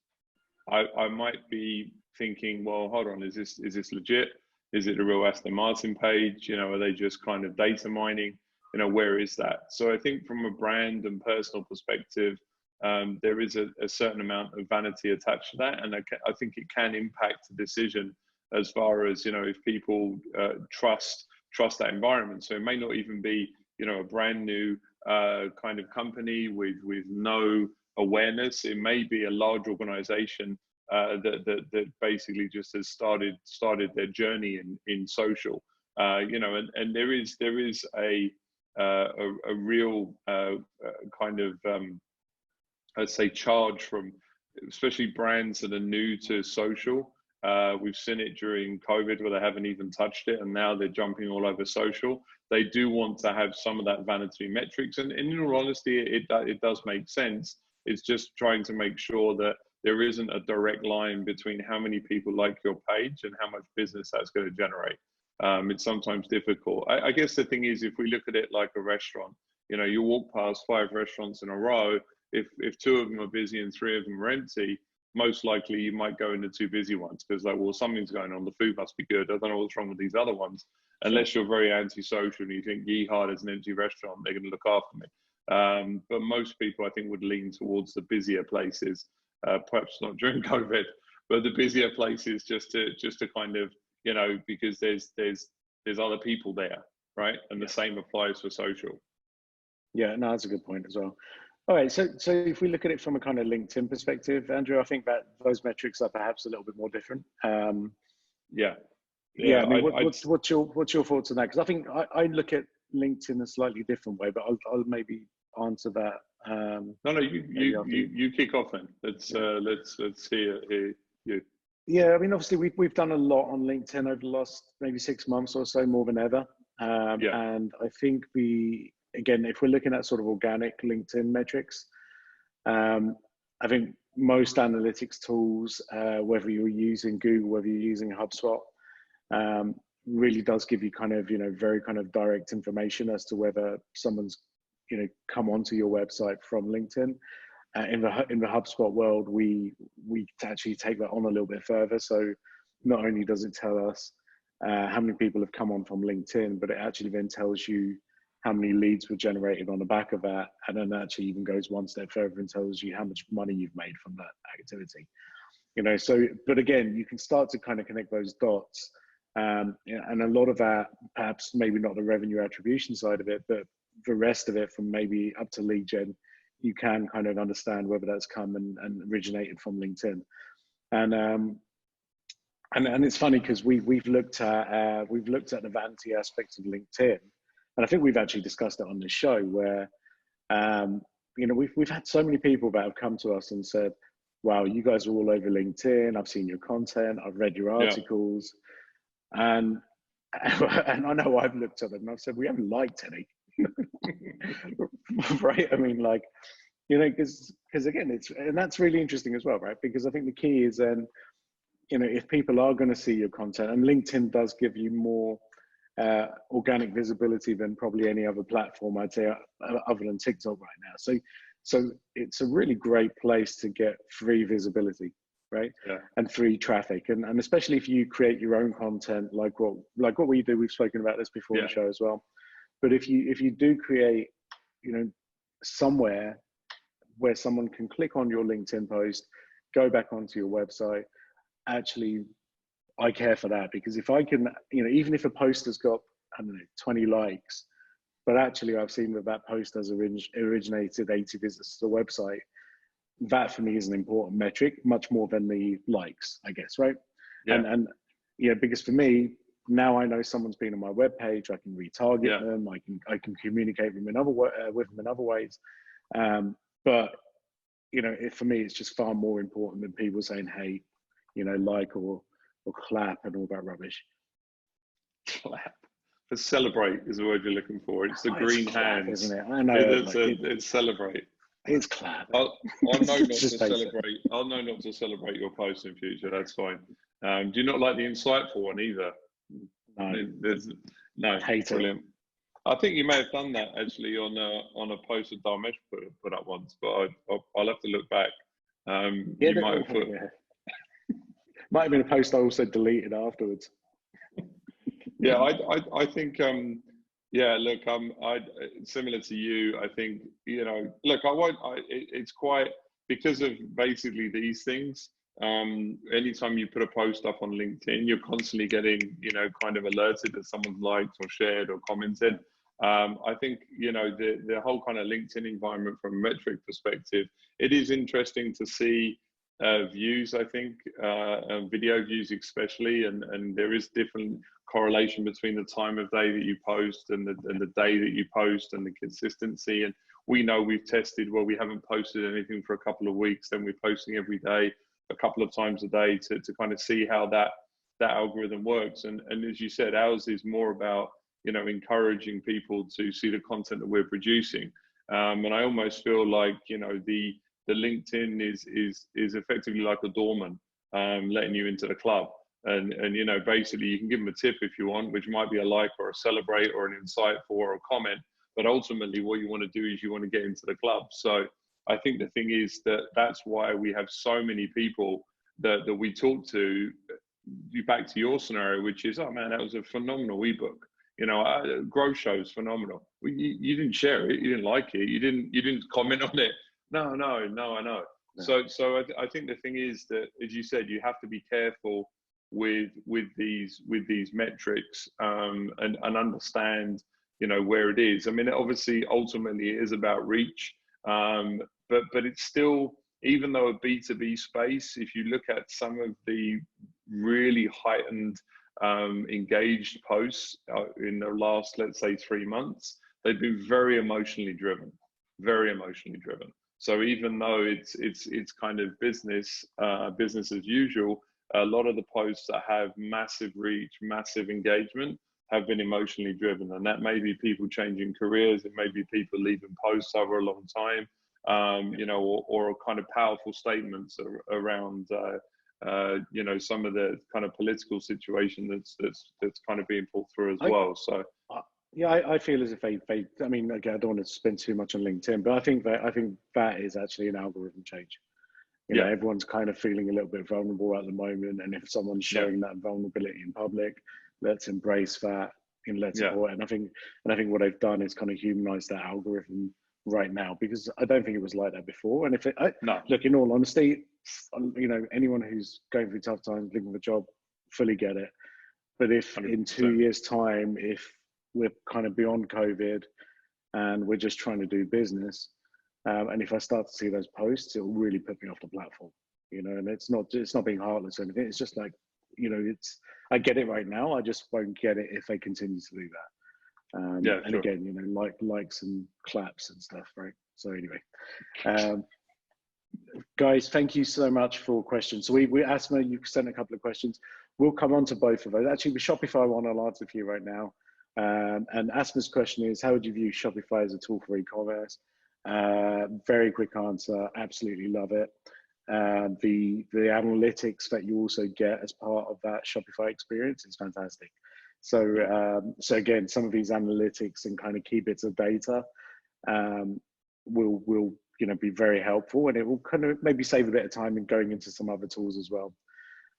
I might be thinking, well, hold on, is this legit? Is it a real Aston Martin page? Are they just kind of data mining? Where is that? So I think from a brand and personal perspective, there is a certain amount of vanity attached to that, and I think it can impact the decision as far as if people trust that environment. So it may not even be a brand new kind of company with no awareness. It may be a large organization that basically just has started their journey in social, and there is a real kind of I'd say charge from especially brands that are new to social. We've seen it during COVID where they haven't even touched it, and now they're jumping all over social. They do want to have some of that vanity metrics, and in all honesty, it does make sense. It's just trying to make sure that there isn't a direct line between how many people like your page and how much business that's going to generate. It's sometimes difficult. I guess the thing is, if we look at it like a restaurant, you walk past 5 restaurants in a row. If 2 of them are busy and 3 of them are empty, most likely you might go in the 2 busy ones because something's going on. The food must be good. I don't know what's wrong with these other ones. Unless you're very antisocial and you think, yeehaw, there's an empty restaurant, they're going to look after me. But most people, I think, would lean towards the busier places, perhaps not during COVID, but the busier places just to kind of, because there's other people there, right? And the same applies for social. Yeah, no, that's a good point as well. All right, so if we look at it from a kind of LinkedIn perspective, Andrew, I think that those metrics are perhaps a little bit more different. Yeah. I mean, what's your thoughts on that? Because I think I look at LinkedIn a slightly different way, but I'll maybe answer that. No, you kick off then. Let's hear you. Yeah, I mean, obviously we've done a lot on LinkedIn over the last maybe 6 months or so, more than ever. And I think again, if we're looking at sort of organic LinkedIn metrics, I think most analytics tools, whether you're using Google, whether you're using Hubspot, really does give you kind of, very kind of direct information as to whether someone's, come onto your website from LinkedIn. In the HubSpot world, we actually take that on a little bit further. So not only does it tell us how many people have come on from LinkedIn, but it actually then tells you how many leads were generated on the back of that, and then actually even goes one step further and tells you how much money you've made from that activity. So, but again, you can start to kind of connect those dots, and a lot of that, perhaps maybe not the revenue attribution side of it, but the rest of it, from maybe up to lead gen, you can kind of understand whether that's come and originated from LinkedIn. And it's funny because we've looked at the vanity aspects of LinkedIn. And I think we've actually discussed it on the show where, we've had so many people that have come to us and said, wow, you guys are all over LinkedIn. I've seen your content. I've read your articles. Yeah. And I know I've looked at them and I've said, we haven't liked any. Right? I mean, because again, and that's really interesting as well, right? Because I think the key is then, if people are going to see your content, and LinkedIn does give you more organic visibility than probably any other platform, I'd say, other than TikTok right now. So it's a really great place to get free visibility. right? Yeah. And free traffic, and especially if you create your own content, like what we do. We've spoken about this before on the show as well. But if you do create, you know, somewhere where someone can click on your LinkedIn post, go back onto your website, actually, I care for that, because if I can, you know, even if a post has got, I don't know, 20 likes, but actually I've seen that post has originated 80 visits to the website, that for me is an important metric, much more than the likes, I guess, right? Yeah. And you know, because for me, now I know someone's been on my webpage, I can retarget them, I can communicate with them in other ways. But you know, for me, it's just far more important than people saying, "Hey, you know, like or clap and all that rubbish." Clap. For celebrate is the word you're looking for. It's the green clap, hands, isn't it? I know. It's celebrate. It's clap. I'll know not to just celebrate. I'll know not to celebrate your posts in future. That's fine. Do you not like the insightful one either? No. Hate Brilliant. I think you may have done that actually on a post that Dharmesh put up once, but I'll have to look back. You might have put. Yeah. Might have been a post I also deleted afterwards. Yeah, I think yeah, look, I similar to you. I think, you know, look, it's quite, because of basically these things. Anytime you put a post up on LinkedIn, you're constantly getting, you know, kind of alerted that someone's liked or shared or commented. I think, you know, the whole kind of LinkedIn environment from a metric perspective, it is interesting to see views, I think, video views especially, and there is different correlation between the time of day that you post and the day that you post and the consistency. And we know we've tested where we haven't posted anything for a couple of weeks, then we're posting every day, a couple of times a day, to kind of see how that algorithm works. And as you said, ours is more about, you know, encouraging people to see the content that we're producing. And I almost feel like, you know, the LinkedIn is effectively like a doorman, letting you into the club. And you know, basically you can give them a tip if you want, which might be a like or a celebrate or an insightful or a comment. But ultimately what you want to do is you want to get into the club. So I think the thing is that's why we have so many people that we talk to. Back to your scenario, which is, oh man, that was a phenomenal ebook. You know, Growth Show's phenomenal. You didn't share it, you didn't like it, you didn't comment on it. No, I know. No. So I think the thing is that, as you said, you have to be careful with these metrics, and understand, you know, where it is. I mean, obviously, ultimately, it is about reach, but it's still, even though a B2B space, if you look at some of the really heightened engaged posts in the last, let's say, 3 months, they've been very emotionally driven. So even though it's kind of business as usual, a lot of the posts that have massive reach, massive engagement, have been emotionally driven, and that may be people changing careers, it may be people leaving posts over a long time, you know, or kind of powerful statements around you know, some of the kind of political situation that's kind of being pulled through as well. So yeah, I feel as if they I mean, again, I don't want to spend too much on LinkedIn, but I think that is actually an algorithm change. You know, everyone's kind of feeling a little bit vulnerable at the moment, and if someone's showing that vulnerability in public, let's embrace that and let's support it. And I think what they've done is kind of humanize that algorithm right now, because I don't think it was like that before. And if look, in all honesty, you know, anyone who's going through tough times, looking for a job, fully get it. But if 100%. In 2 years' time, if we're kind of beyond COVID and we're just trying to do business, and if I start to see those posts, it will really put me off the platform, you know. And it's not being heartless or anything. It's just like, you know, I get it right now. I just won't get it if they continue to do that. And again, you know, likes and claps and stuff, right? So anyway, guys, thank you so much for questions. So we Asma, you sent a couple of questions. We'll come on to both of those. Actually, the Shopify one I'll answer for you right now. And Asma's question is, how would you view Shopify as a tool for e-commerce? Very quick answer. Absolutely love it. The analytics that you also get as part of that Shopify experience is fantastic. So again, some of these analytics and kind of key bits of data will be very helpful, and it will kind of maybe save a bit of time in going into some other tools as well.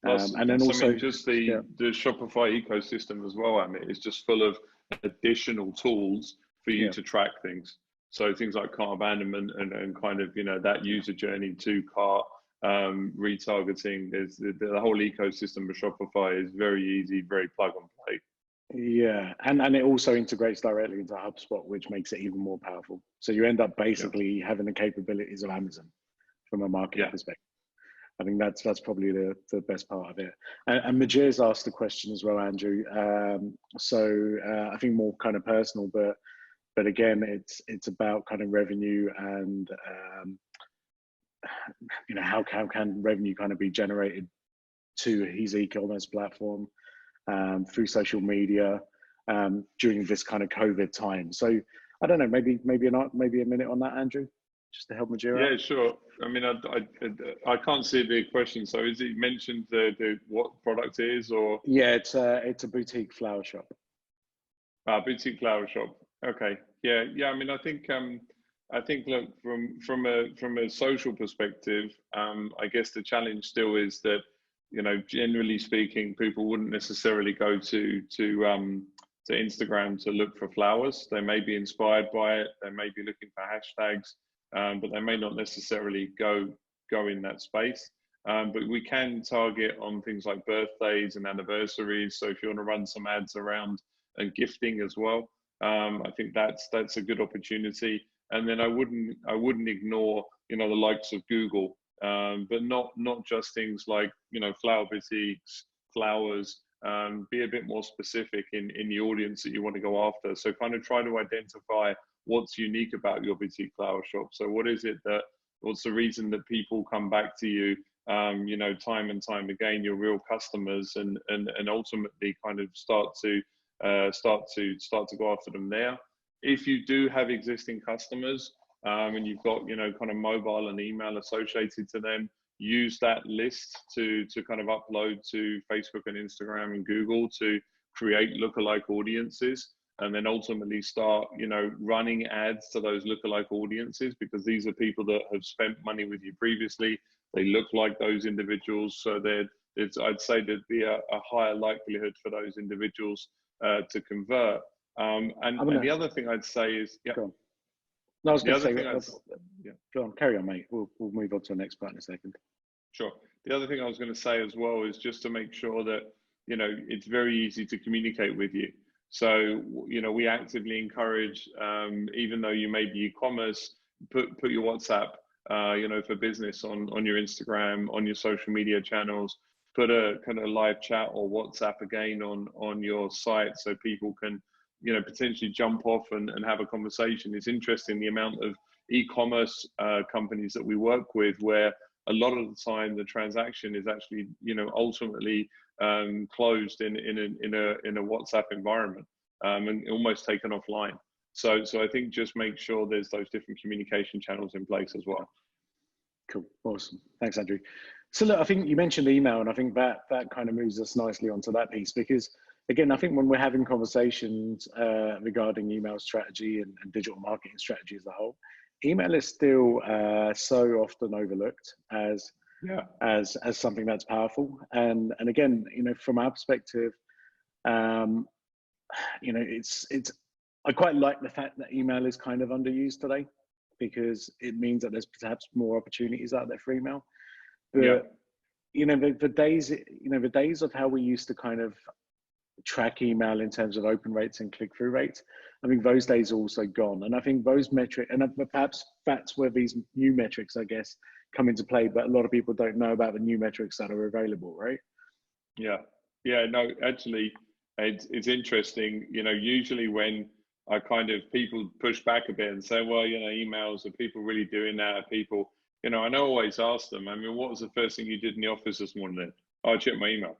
Plus, And then also, just the Shopify ecosystem as well, Amit, is just full of additional tools for you to track things. So things like cart abandonment and kind of, that user journey to cart, retargeting. There's the whole ecosystem of Shopify is very easy, very plug and play. Yeah, and it also integrates directly into HubSpot, which makes it even more powerful. So you end up basically having the capabilities of Amazon from a marketing perspective. I think that's probably the best part of it. And Majir's asked a question as well, Andrew. So I think more kind of personal, but again, it's about kind of revenue and how can revenue kind of be generated to his e-commerce platform through social media during this kind of COVID time. So I don't know, maybe a minute on that, Andrew, just to help Majir out. Yeah, sure. I mean, I can't see the question. So is it mentioned the what product it is, or? Yeah, it's a boutique flower shop. Boutique flower shop. Okay. Yeah. I mean, I think look, from a social perspective, I guess the challenge still is that, generally speaking, people wouldn't necessarily go to Instagram to look for flowers. They may be inspired by it. They may be looking for hashtags, but they may not necessarily go in that space. But we can target on things like birthdays and anniversaries. So if you want to run some ads around and gifting as well, I think that's a good opportunity. And then I wouldn't ignore, the likes of Google, but not just things like, flower boutiques, flowers. Be a bit more specific in the audience that you want to go after. So kind of try to identify what's unique about your boutique flower shop. So what's the reason that people come back to you, time and time again, your real customers, and ultimately kind of start to go after them there. If you do have existing customers, and you've got, kind of mobile and email associated to them, use that list to kind of upload to Facebook and Instagram and Google to create lookalike audiences, and then ultimately start, running ads to those lookalike audiences, because these are people that have spent money with you previously. They look like those individuals, so I'd say there'd be a higher likelihood for those individuals to convert. And the other thing I'd say is, Go on. No, I was going to say, go on, carry on, mate. We'll move on to the next part in a second. Sure. The other thing I was going to say as well is just to make sure that, it's very easy to communicate with you. So, we actively encourage, even though you may be e-commerce, put your WhatsApp, for business on your Instagram, on your social media channels, put a kind of live chat or WhatsApp again on your site, so people can, potentially jump off and have a conversation. It's interesting the amount of e-commerce companies that we work with, where a lot of the time the transaction is actually, ultimately closed in a WhatsApp environment, and almost taken offline. So I think just make sure there's those different communication channels in place as well. Cool, awesome. Thanks, Andrew. So look, I think you mentioned email, and I think that kind of moves us nicely onto that piece, because again, I think when we're having conversations regarding email strategy and digital marketing strategy as a whole, email is still so often overlooked as something that's powerful. And again, from our perspective, it's I quite like the fact that email is kind of underused today, because it means that there's perhaps more opportunities out there for email. But the days of how we used to kind of track email in terms of open rates and click-through rates, I think those days are also gone. And I think those metrics, and perhaps that's where these new metrics, I guess, come into play, but a lot of people don't know about the new metrics that are available, right? Yeah, no, actually, it's interesting, usually when I kind of, people push back a bit and say, well, emails, are people really doing that? Are people, and I always ask them, I mean, what was the first thing you did in the office this morning then? Oh, I checked my email.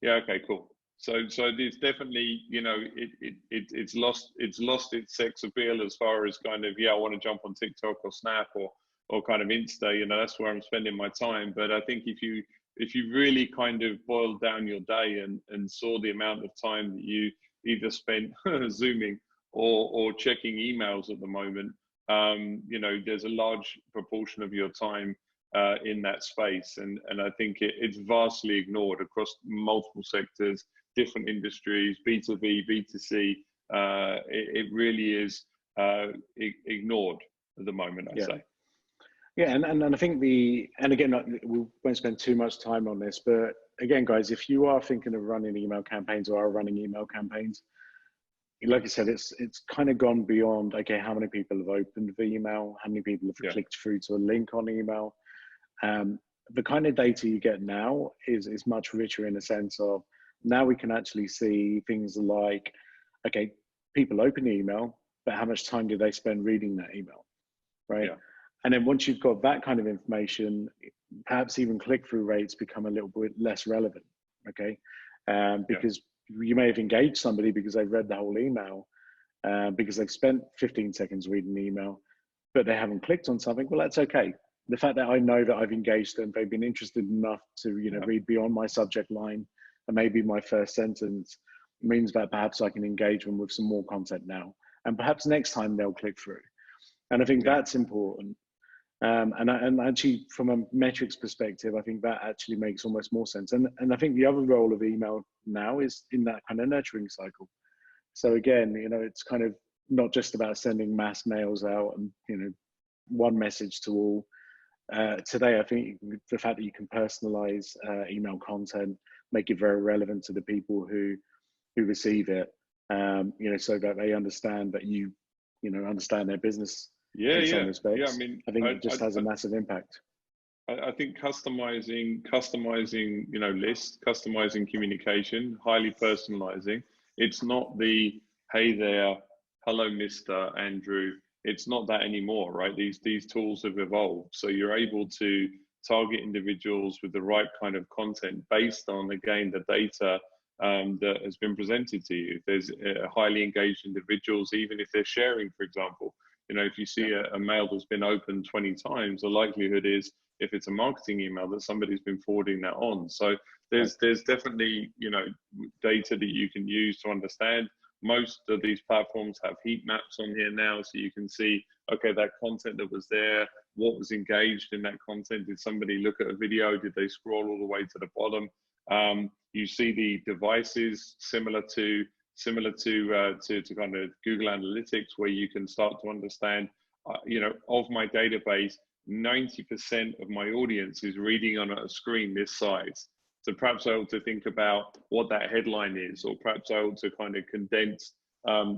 Yeah, okay, cool. So it's definitely, it's lost its sex appeal as far as kind of, I want to jump on TikTok or Snap or kind of Insta, that's where I'm spending my time. But I think if you really kind of boiled down your day and saw the amount of time that you either spent Zooming or checking emails at the moment, you know, there's a large proportion of your time in that space, and I think it's vastly ignored across multiple sectors, different industries, B2B, B2C. It really is ignored at the moment, I'd say. Yeah, and I think and again, we won't spend too much time on this, but again, guys, if you are thinking of running email campaigns or are running email campaigns, like I said, it's kind of gone beyond, okay, how many people have opened the email, how many people have clicked through to a link on email. The kind of data you get now is much richer in the sense of, now we can actually see things like, okay, people open the email, but how much time do they spend reading that email, right? Yeah. And then once you've got that kind of information, perhaps even click-through rates become a little bit less relevant, okay? Because you may have engaged somebody because they've read the whole email, because they've spent 15 seconds reading the email, but they haven't clicked on something. Well, that's okay. The fact that I know that I've engaged them, they've been interested enough to, you know, read beyond my subject line and maybe my first sentence, means that perhaps I can engage them with some more content now, and perhaps next time they'll click through. And I think that's important. And actually, from a metrics perspective, I think that actually makes almost more sense. And I think the other role of email now is in that kind of nurturing cycle. So again, you know, it's kind of not just about sending mass mails out and, you know, one message to all. Today, I think the fact that you can personalize email content, make it very relevant to the people who receive it, you know, so that they understand that you know, understand their business. Yeah. I mean, I think it just has a massive impact. I think customizing, you know, lists, customizing communication, highly personalizing. It's not the, hey there, hello, Mr. Andrew. It's not that anymore, right? These tools have evolved. So you're able to target individuals with the right kind of content based on, again, the data that has been presented to you. If there's highly engaged individuals, even if they're sharing, for example, you know, if you see a mail that's been opened 20 times, the likelihood is, if it's a marketing email, that somebody's been forwarding that on. So there's definitely, you know, data that you can use to understand. Most of these platforms have heat maps on here now, so you can see, okay, that content that was there, what was engaged in that content. Did somebody look at a video? Did they scroll all the way to the bottom? You see the devices similar to kind of Google Analytics, where you can start to understand, you know, of my database, 90% of my audience is reading on a screen this size. So perhaps I ought to think about what that headline is, or perhaps I ought to kind of condense,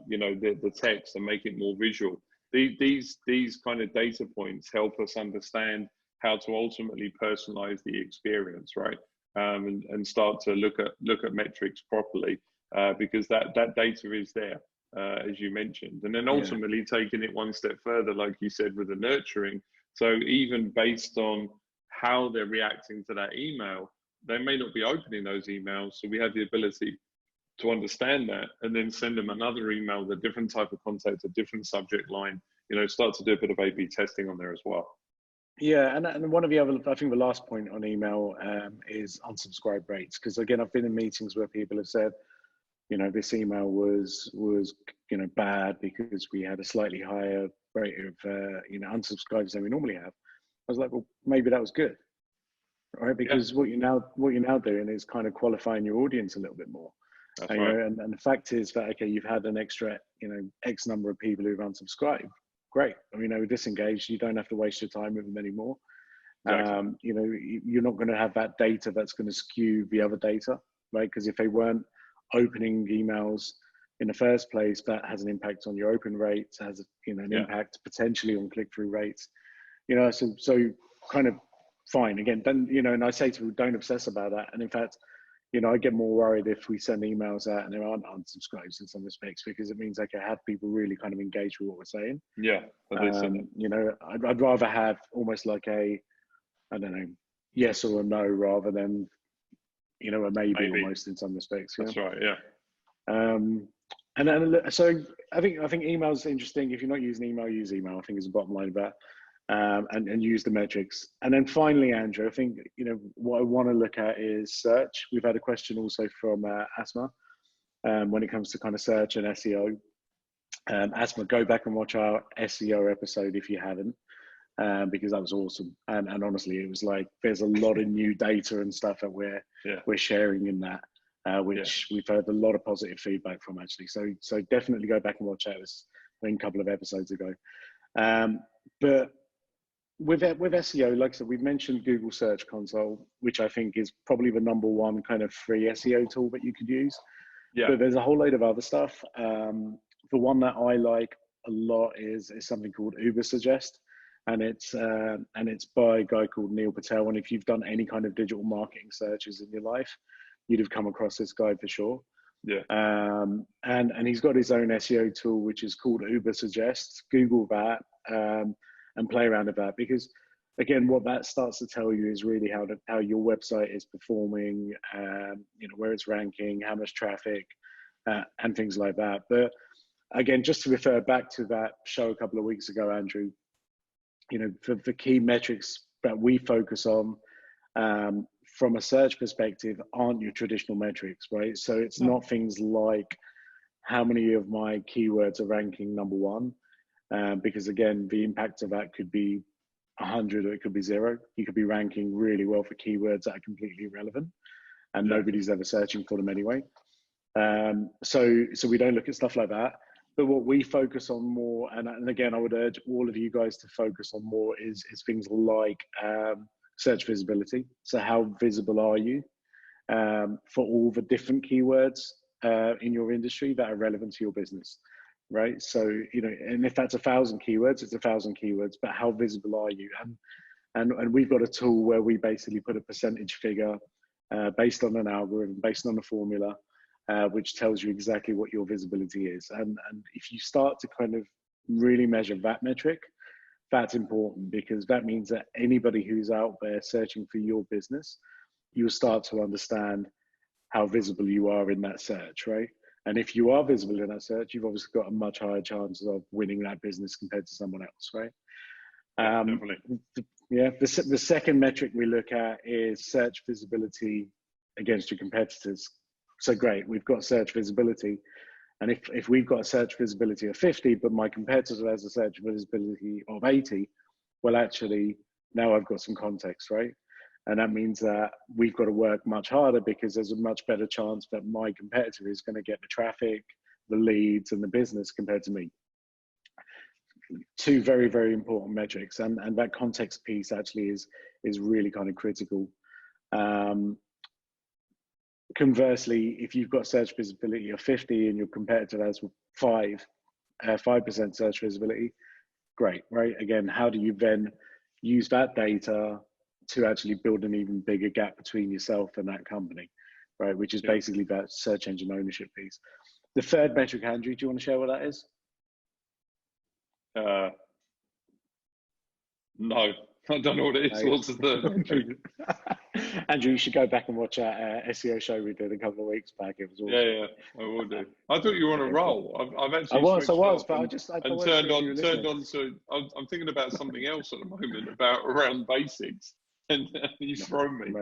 you know, the text and make it more visual. These kind of data points help us understand how to ultimately personalize the experience, right? And start to look at metrics properly, because that data is there, as you mentioned. And then ultimately taking it one step further, like you said, with the nurturing. So even based on how they're reacting to that email, they may not be opening those emails. So we have the ability to understand that and then send them another email with a different type of content, a different subject line, you know, start to do a bit of A/B testing on there as well. Yeah, and one of the other, I think the last point on email is unsubscribe rates. Because again, I've been in meetings where people have said, you know, this email was you know, bad because we had a slightly higher rate of you know, unsubscribes than we normally have. I was like, well, maybe that was good, right? Because what you're now doing is kind of qualifying your audience a little bit more. That's and, right. You know, and the fact is that, okay, you've had an extra, you know, X number of people who've unsubscribed. Great. You know, disengaged, you don't have to waste your time with them anymore. Exactly. You know, you're not going to have that data that's going to skew the other data, right? Because if they weren't opening emails in the first place, that has an impact on your open rates, has, you know, an impact potentially on click-through rates. You know, so kind of fine. Again, then, you know, and I say to people, don't obsess about that. And in fact, you know, I get more worried if we send emails out and there aren't unsubscribes in some respects, because it means, okay, have people really kind of engaged with what we're saying? Yeah. You know, I'd rather have almost like a, I don't know, yes or a no, rather than, you know, a maybe. Almost in some respects. That's right. Yeah. And then, so I think email is interesting. If you're not using email, use email, I think is the bottom line of that. And use the metrics. And then finally, Andrew, I think, you know, what I want to look at is search. We've had a question also from Asma when it comes to kind of search and SEO. Asma, go back and watch our SEO episode if you haven't, because that was awesome. And honestly, it was like there's a lot of new data and stuff that we're sharing in that, which we've heard a lot of positive feedback from actually. So definitely go back and watch that. It was a couple of episodes ago. But with SEO, like I said, we've mentioned Google Search Console, which I think is probably the #1 kind of free SEO tool that you could use. But there's a whole load of other stuff. The one that I like a lot is something called Ubersuggest, and it's by a guy called Neil Patel. And if you've done any kind of digital marketing searches in your life, you'd have come across this guy for sure. And he's got his own SEO tool, which is called Ubersuggest. Google that and play around with that, because again, what that starts to tell you is really how your website is performing, where it's ranking, how much traffic, and things like that. But again, just to refer back to that show a couple of weeks ago, Andrew, the key metrics that we focus on from a search perspective aren't your traditional metrics, right? So it's not things like how many of my keywords are ranking #1, because again, the impact of that could be 100 or it could be 0. You could be ranking really well for keywords that are completely irrelevant and nobody's ever searching for them anyway. So we don't look at stuff like that. But what we focus on more, and again, I would urge all of you guys to focus on more, is things like search visibility. So how visible are you for all the different keywords in your industry that are relevant to your business? Right. So, and if that's 1,000 keywords, it's 1,000 keywords, but how visible are you? And we've got a tool where we basically put a percentage figure based on an algorithm, based on a formula, which tells you exactly what your visibility is. And if you start to kind of really measure that metric, that's important, because that means that anybody who's out there searching for your business, you'll start to understand how visible you are in that search, right? And if you are visible in that search, you've obviously got a much higher chance of winning that business compared to someone else, right? Definitely. The second metric we look at is search visibility against your competitors. So great, we've got search visibility. And if we've got a search visibility of 50, but my competitor has a search visibility of 80, well, actually, now I've got some context, right? And that means that we've got to work much harder, because there's a much better chance that my competitor is going to get the traffic, the leads, and the business compared to me. Two very, very important metrics. And that context piece actually is really kind of critical. Conversely, if you've got search visibility of 50 and your competitor has 5% search visibility, great, right? Again, how do you then use that data to actually build an even bigger gap between yourself and that company, right? Which is basically that search engine ownership piece. The third metric, Andrew, do you want to share what that is? No, I don't know what it is. What's the third metric? Andrew, you should go back and watch our SEO show we did a couple of weeks back. It was awesome. Yeah, I will do. I thought you were on a roll. I've actually I was, but and turned on. So I'm thinking about something else at the moment around basics, and you've thrown me.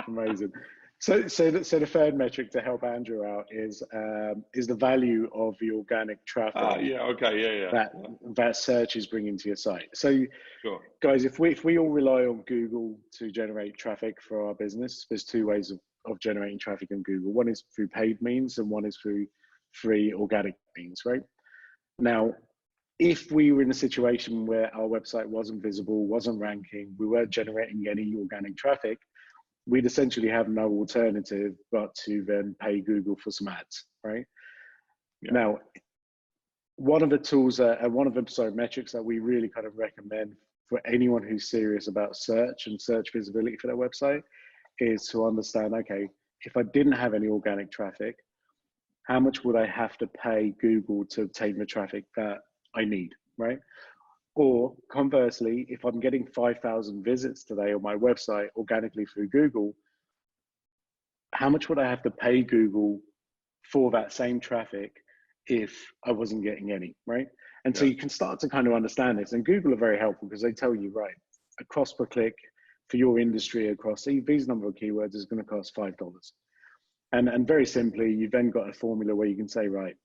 Amazing. So the third metric to help Andrew out is the value of the organic traffic. That search is bringing to your site. So, guys, if we all rely on Google to generate traffic for our business, there's two ways of generating traffic on Google. One is through paid means, and one is through free organic means, right? Now, if we were in a situation where our website wasn't visible, wasn't ranking, we weren't generating any organic traffic, we'd essentially have no alternative but to then pay Google for some ads, right? Now, one of the metrics that we really kind of recommend for anyone who's serious about search and search visibility for their website is to understand, okay, if I didn't have any organic traffic, how much would I have to pay Google to obtain the traffic that I need, right? Or conversely, if I'm getting 5,000 visits today on my website organically through Google, how much would I have to pay Google for that same traffic if I wasn't getting any, right? And so you can start to kind of understand this. And Google are very helpful, because they tell you, right, a cost per click for your industry across these number of keywords is going to cost $5. And very simply, you've then got a formula where you can say, right,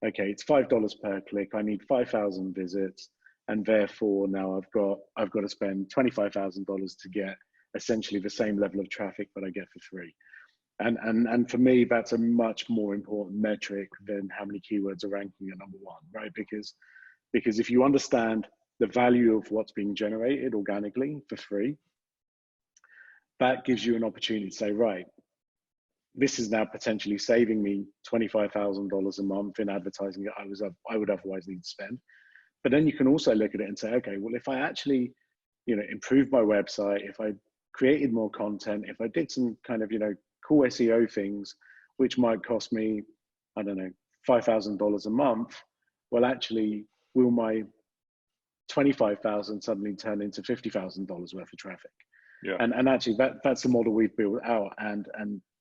okay, it's $5 per click. I need 5,000 visits, and therefore now I've got to spend $25,000 to get essentially the same level of traffic that I get for free. And for me, that's a much more important metric than how many keywords are ranking at number one, right? Because if you understand the value of what's being generated organically for free, that gives you an opportunity to say, right, this is now potentially saving me $25,000 a month in advertising that I would otherwise need to spend. But then you can also look at it and say, okay, well, if I actually, improve my website, if I created more content, if I did some kind of, cool SEO things, which might cost me, I don't know, $5,000 a month, well, actually, will my 25,000 suddenly turn into $50,000 worth of traffic? Yeah. And actually, that's the model we've built out. And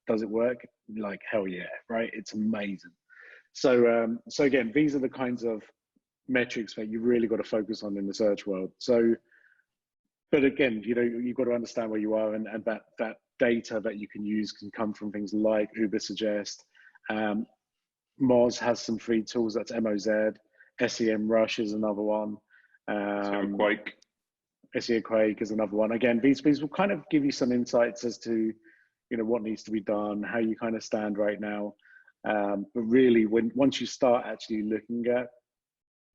does it work? Like, hell yeah, right? It's amazing. So again, these are the kinds of metrics that you really got to focus on in the search world. So, but again, you've got to understand where you are, and that data that you can use can come from things like Ubersuggest. Moz has some free tools. That's MOZ. SEMrush is another one. SEO Quake is another one. Again, these will kind of give you some insights as to, what needs to be done, how you kind of stand right now. But really, once you start actually looking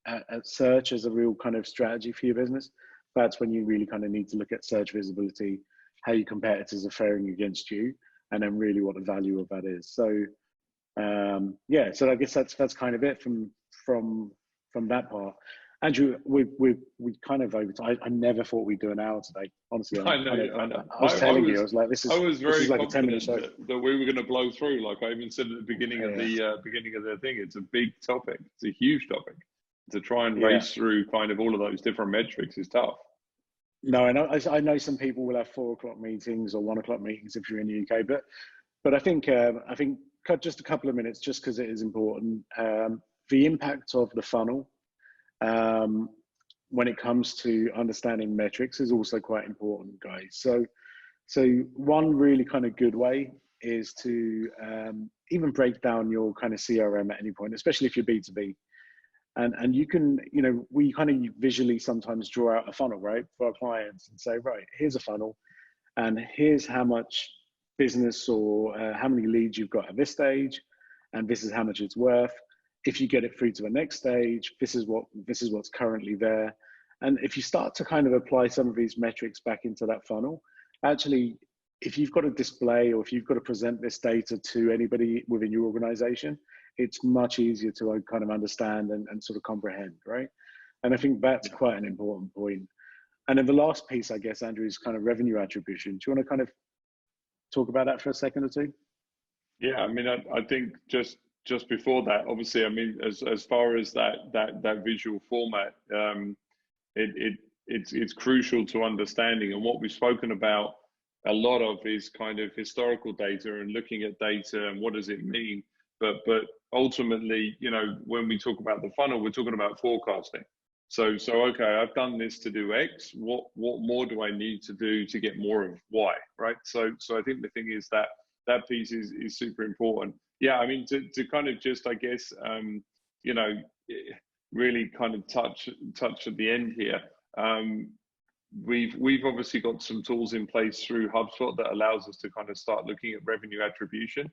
at search as a real kind of strategy for your business, that's when you really kind of need to look at search visibility, how your competitors are faring against you, and then really what the value of that is. So yeah, so I guess that's kind of it from that part. Andrew, we kind of over time. I never thought we'd do an hour today. Honestly, I know. I was telling you, I was like, this is like a 10-minute show. That we were going to blow through. Like I even said at the beginning of the thing, it's a big topic. It's a huge topic. To try and race through kind of all of those different metrics is tough. No, I know some people will have 4 o'clock meetings or 1 o'clock meetings if you're in the UK, but I think just a couple of minutes, just because it is important. The impact of the funnel when it comes to understanding metrics is also quite important, guys. So one really kind of good way is to even break down your kind of CRM at any point, especially if you're B2B. And you can, we kind of visually sometimes draw out a funnel, right, for our clients and say, right, here's a funnel, and here's how much business or how many leads you've got at this stage, and this is how much it's worth. If you get it through to the next stage, this is what's currently there. And if you start to kind of apply some of these metrics back into that funnel, actually, if you've got to display or if you've got to present this data to anybody within your organization, it's much easier to kind of understand and sort of comprehend, right? And I think that's quite an important point. And then the last piece, I guess, Andrew, is kind of revenue attribution. Do you want to kind of talk about that for a second or two? Yeah, I mean, I think just before that, obviously, I mean, as far as that visual format, it's crucial to understanding. And what we've spoken about a lot of is kind of historical data and looking at data and what does it mean. But ultimately, when we talk about the funnel, we're talking about forecasting. So okay, I've done this to do X. What more do I need to do to get more of Y, right? So I think the thing is that piece is super important. Yeah, I mean, to kind of just, I guess, really kind of touch at the end here. We've obviously got some tools in place through Hubspot that allows us to kind of start looking at revenue attribution.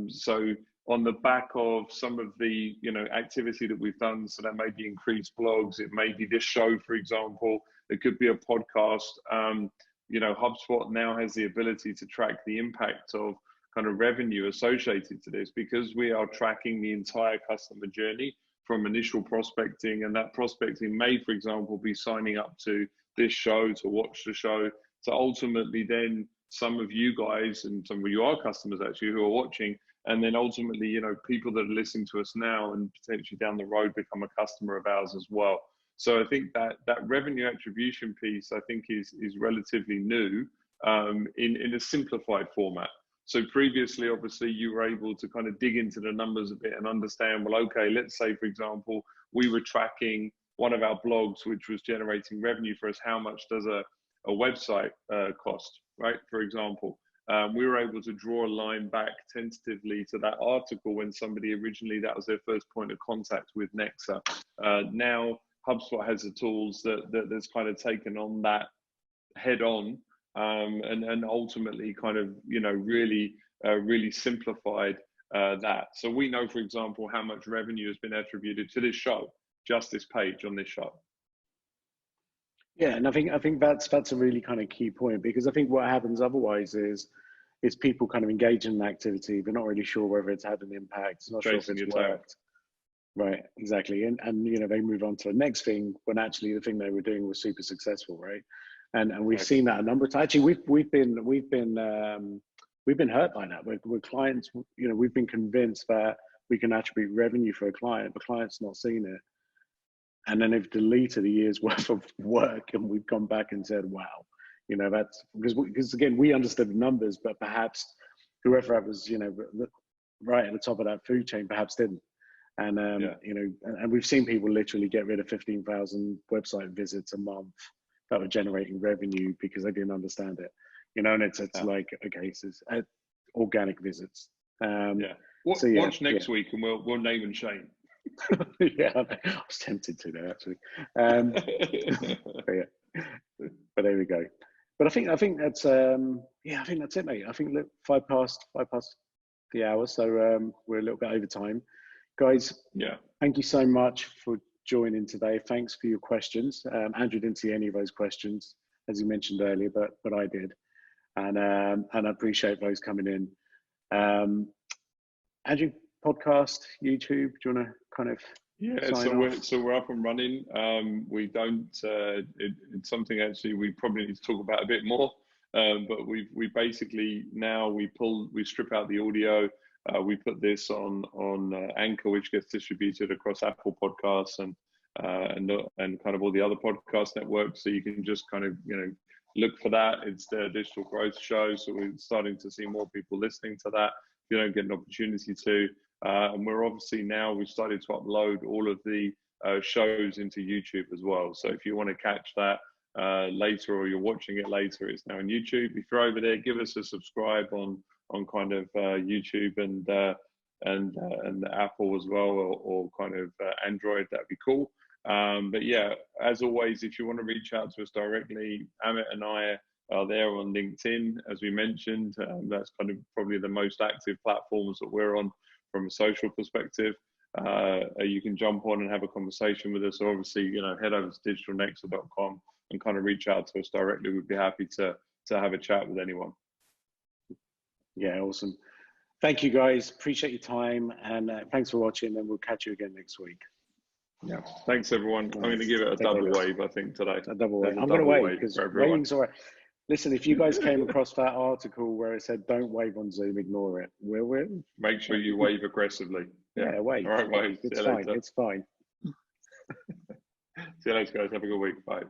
So on the back of some of the activity that we've done, so that may be increased blogs, it may be this show, for example, it could be a podcast. HubSpot now has the ability to track the impact of kind of revenue associated to this, because we are tracking the entire customer journey from initial prospecting, and that prospecting may, for example, be signing up to this show to watch the show, to ultimately then some of you guys and some of your customers actually who are watching, and then ultimately, people that are listening to us now and potentially down the road become a customer of ours as well. So I think that revenue attribution piece, I think, is relatively new in a simplified format. So previously, obviously, you were able to kind of dig into the numbers a bit and understand, well, okay, let's say, for example, we were tracking one of our blogs, which was generating revenue for us. How much does a website cost, right? For example. we were able to draw a line back tentatively to that article when somebody originally, that was their first point of contact with Nexa. Now HubSpot has the tools that's kind of taken on that head on, and ultimately kind of, you know, really simplified that. So we know, for example, how much revenue has been attributed to this show, just this page on this show. Yeah, and I think that's a really kind of key point, because I think what happens otherwise is people kind of engage in an activity, they're not really sure whether it's had an impact, not sure if it's worked. Right, exactly, and you know, they move on to the next thing when actually the thing they were doing was super successful, right? And we've seen that a number of times. Actually, we've been hurt by that. With clients, you know, we've been convinced that we can attribute revenue for a client, the client's not seen it, and then they've deleted a year's worth of work, and we've gone back and said, wow, you know, that's because again, we understood the numbers, but perhaps whoever that was, you know, right at the top of that food chain perhaps didn't. And you know, and we've seen people literally get rid of 15,000 website visits a month that were generating revenue because they didn't understand it, you know. And it's like, okay, so it's organic visits. Watch next week, and we'll name and shame. Yeah, I was tempted to there actually. But yeah, but there we go. But I think that's I think that's it, mate. I think, look, 5 past the hour, so we're a little bit over time. Guys, thank you so much for joining today. Thanks for your questions. Andrew didn't see any of those questions, as you mentioned earlier, but I did, and I appreciate those coming in. Andrew, podcast, YouTube, do you want to kind of so we're up and running. We don't it's something actually we probably need to talk about a bit more, but we basically now we strip out the audio. We put this on Anchor, which gets distributed across Apple Podcasts and kind of all the other podcast networks. So you can just kind of, you know, look for that. It's the Digital Growth Show. So we're starting to see more people listening to that. If you don't get an opportunity to, and we're obviously now, we've started to upload all of the shows into YouTube as well. So if you want to catch that later, or you're watching it later, it's now on YouTube. If you're over there, give us a subscribe on kind of YouTube and Apple as well, or kind of Android. That'd be cool. But yeah, as always, if you want to reach out to us directly, Amit and I are there on LinkedIn, as we mentioned. That's kind of probably the most active platforms that we're on from a social perspective. You can jump on and have a conversation with us, or obviously, you know, head over to digitalnexa.com and kind of reach out to us directly. We'd be happy to have a chat with anyone. Yeah, awesome. Thank you, guys. Appreciate your time, and thanks for watching, and we'll catch you again next week. Yeah, thanks everyone. I'm going to give it a double wave, I think, today. A double wave. I'm going to wave, because waving's all right. Listen, if you guys came across that article where it said don't wave on Zoom, ignore it. We'll make sure you wave aggressively. Yeah, wave. All right, wave. It's fine. It's fine. See you later, guys. Have a good week. Bye.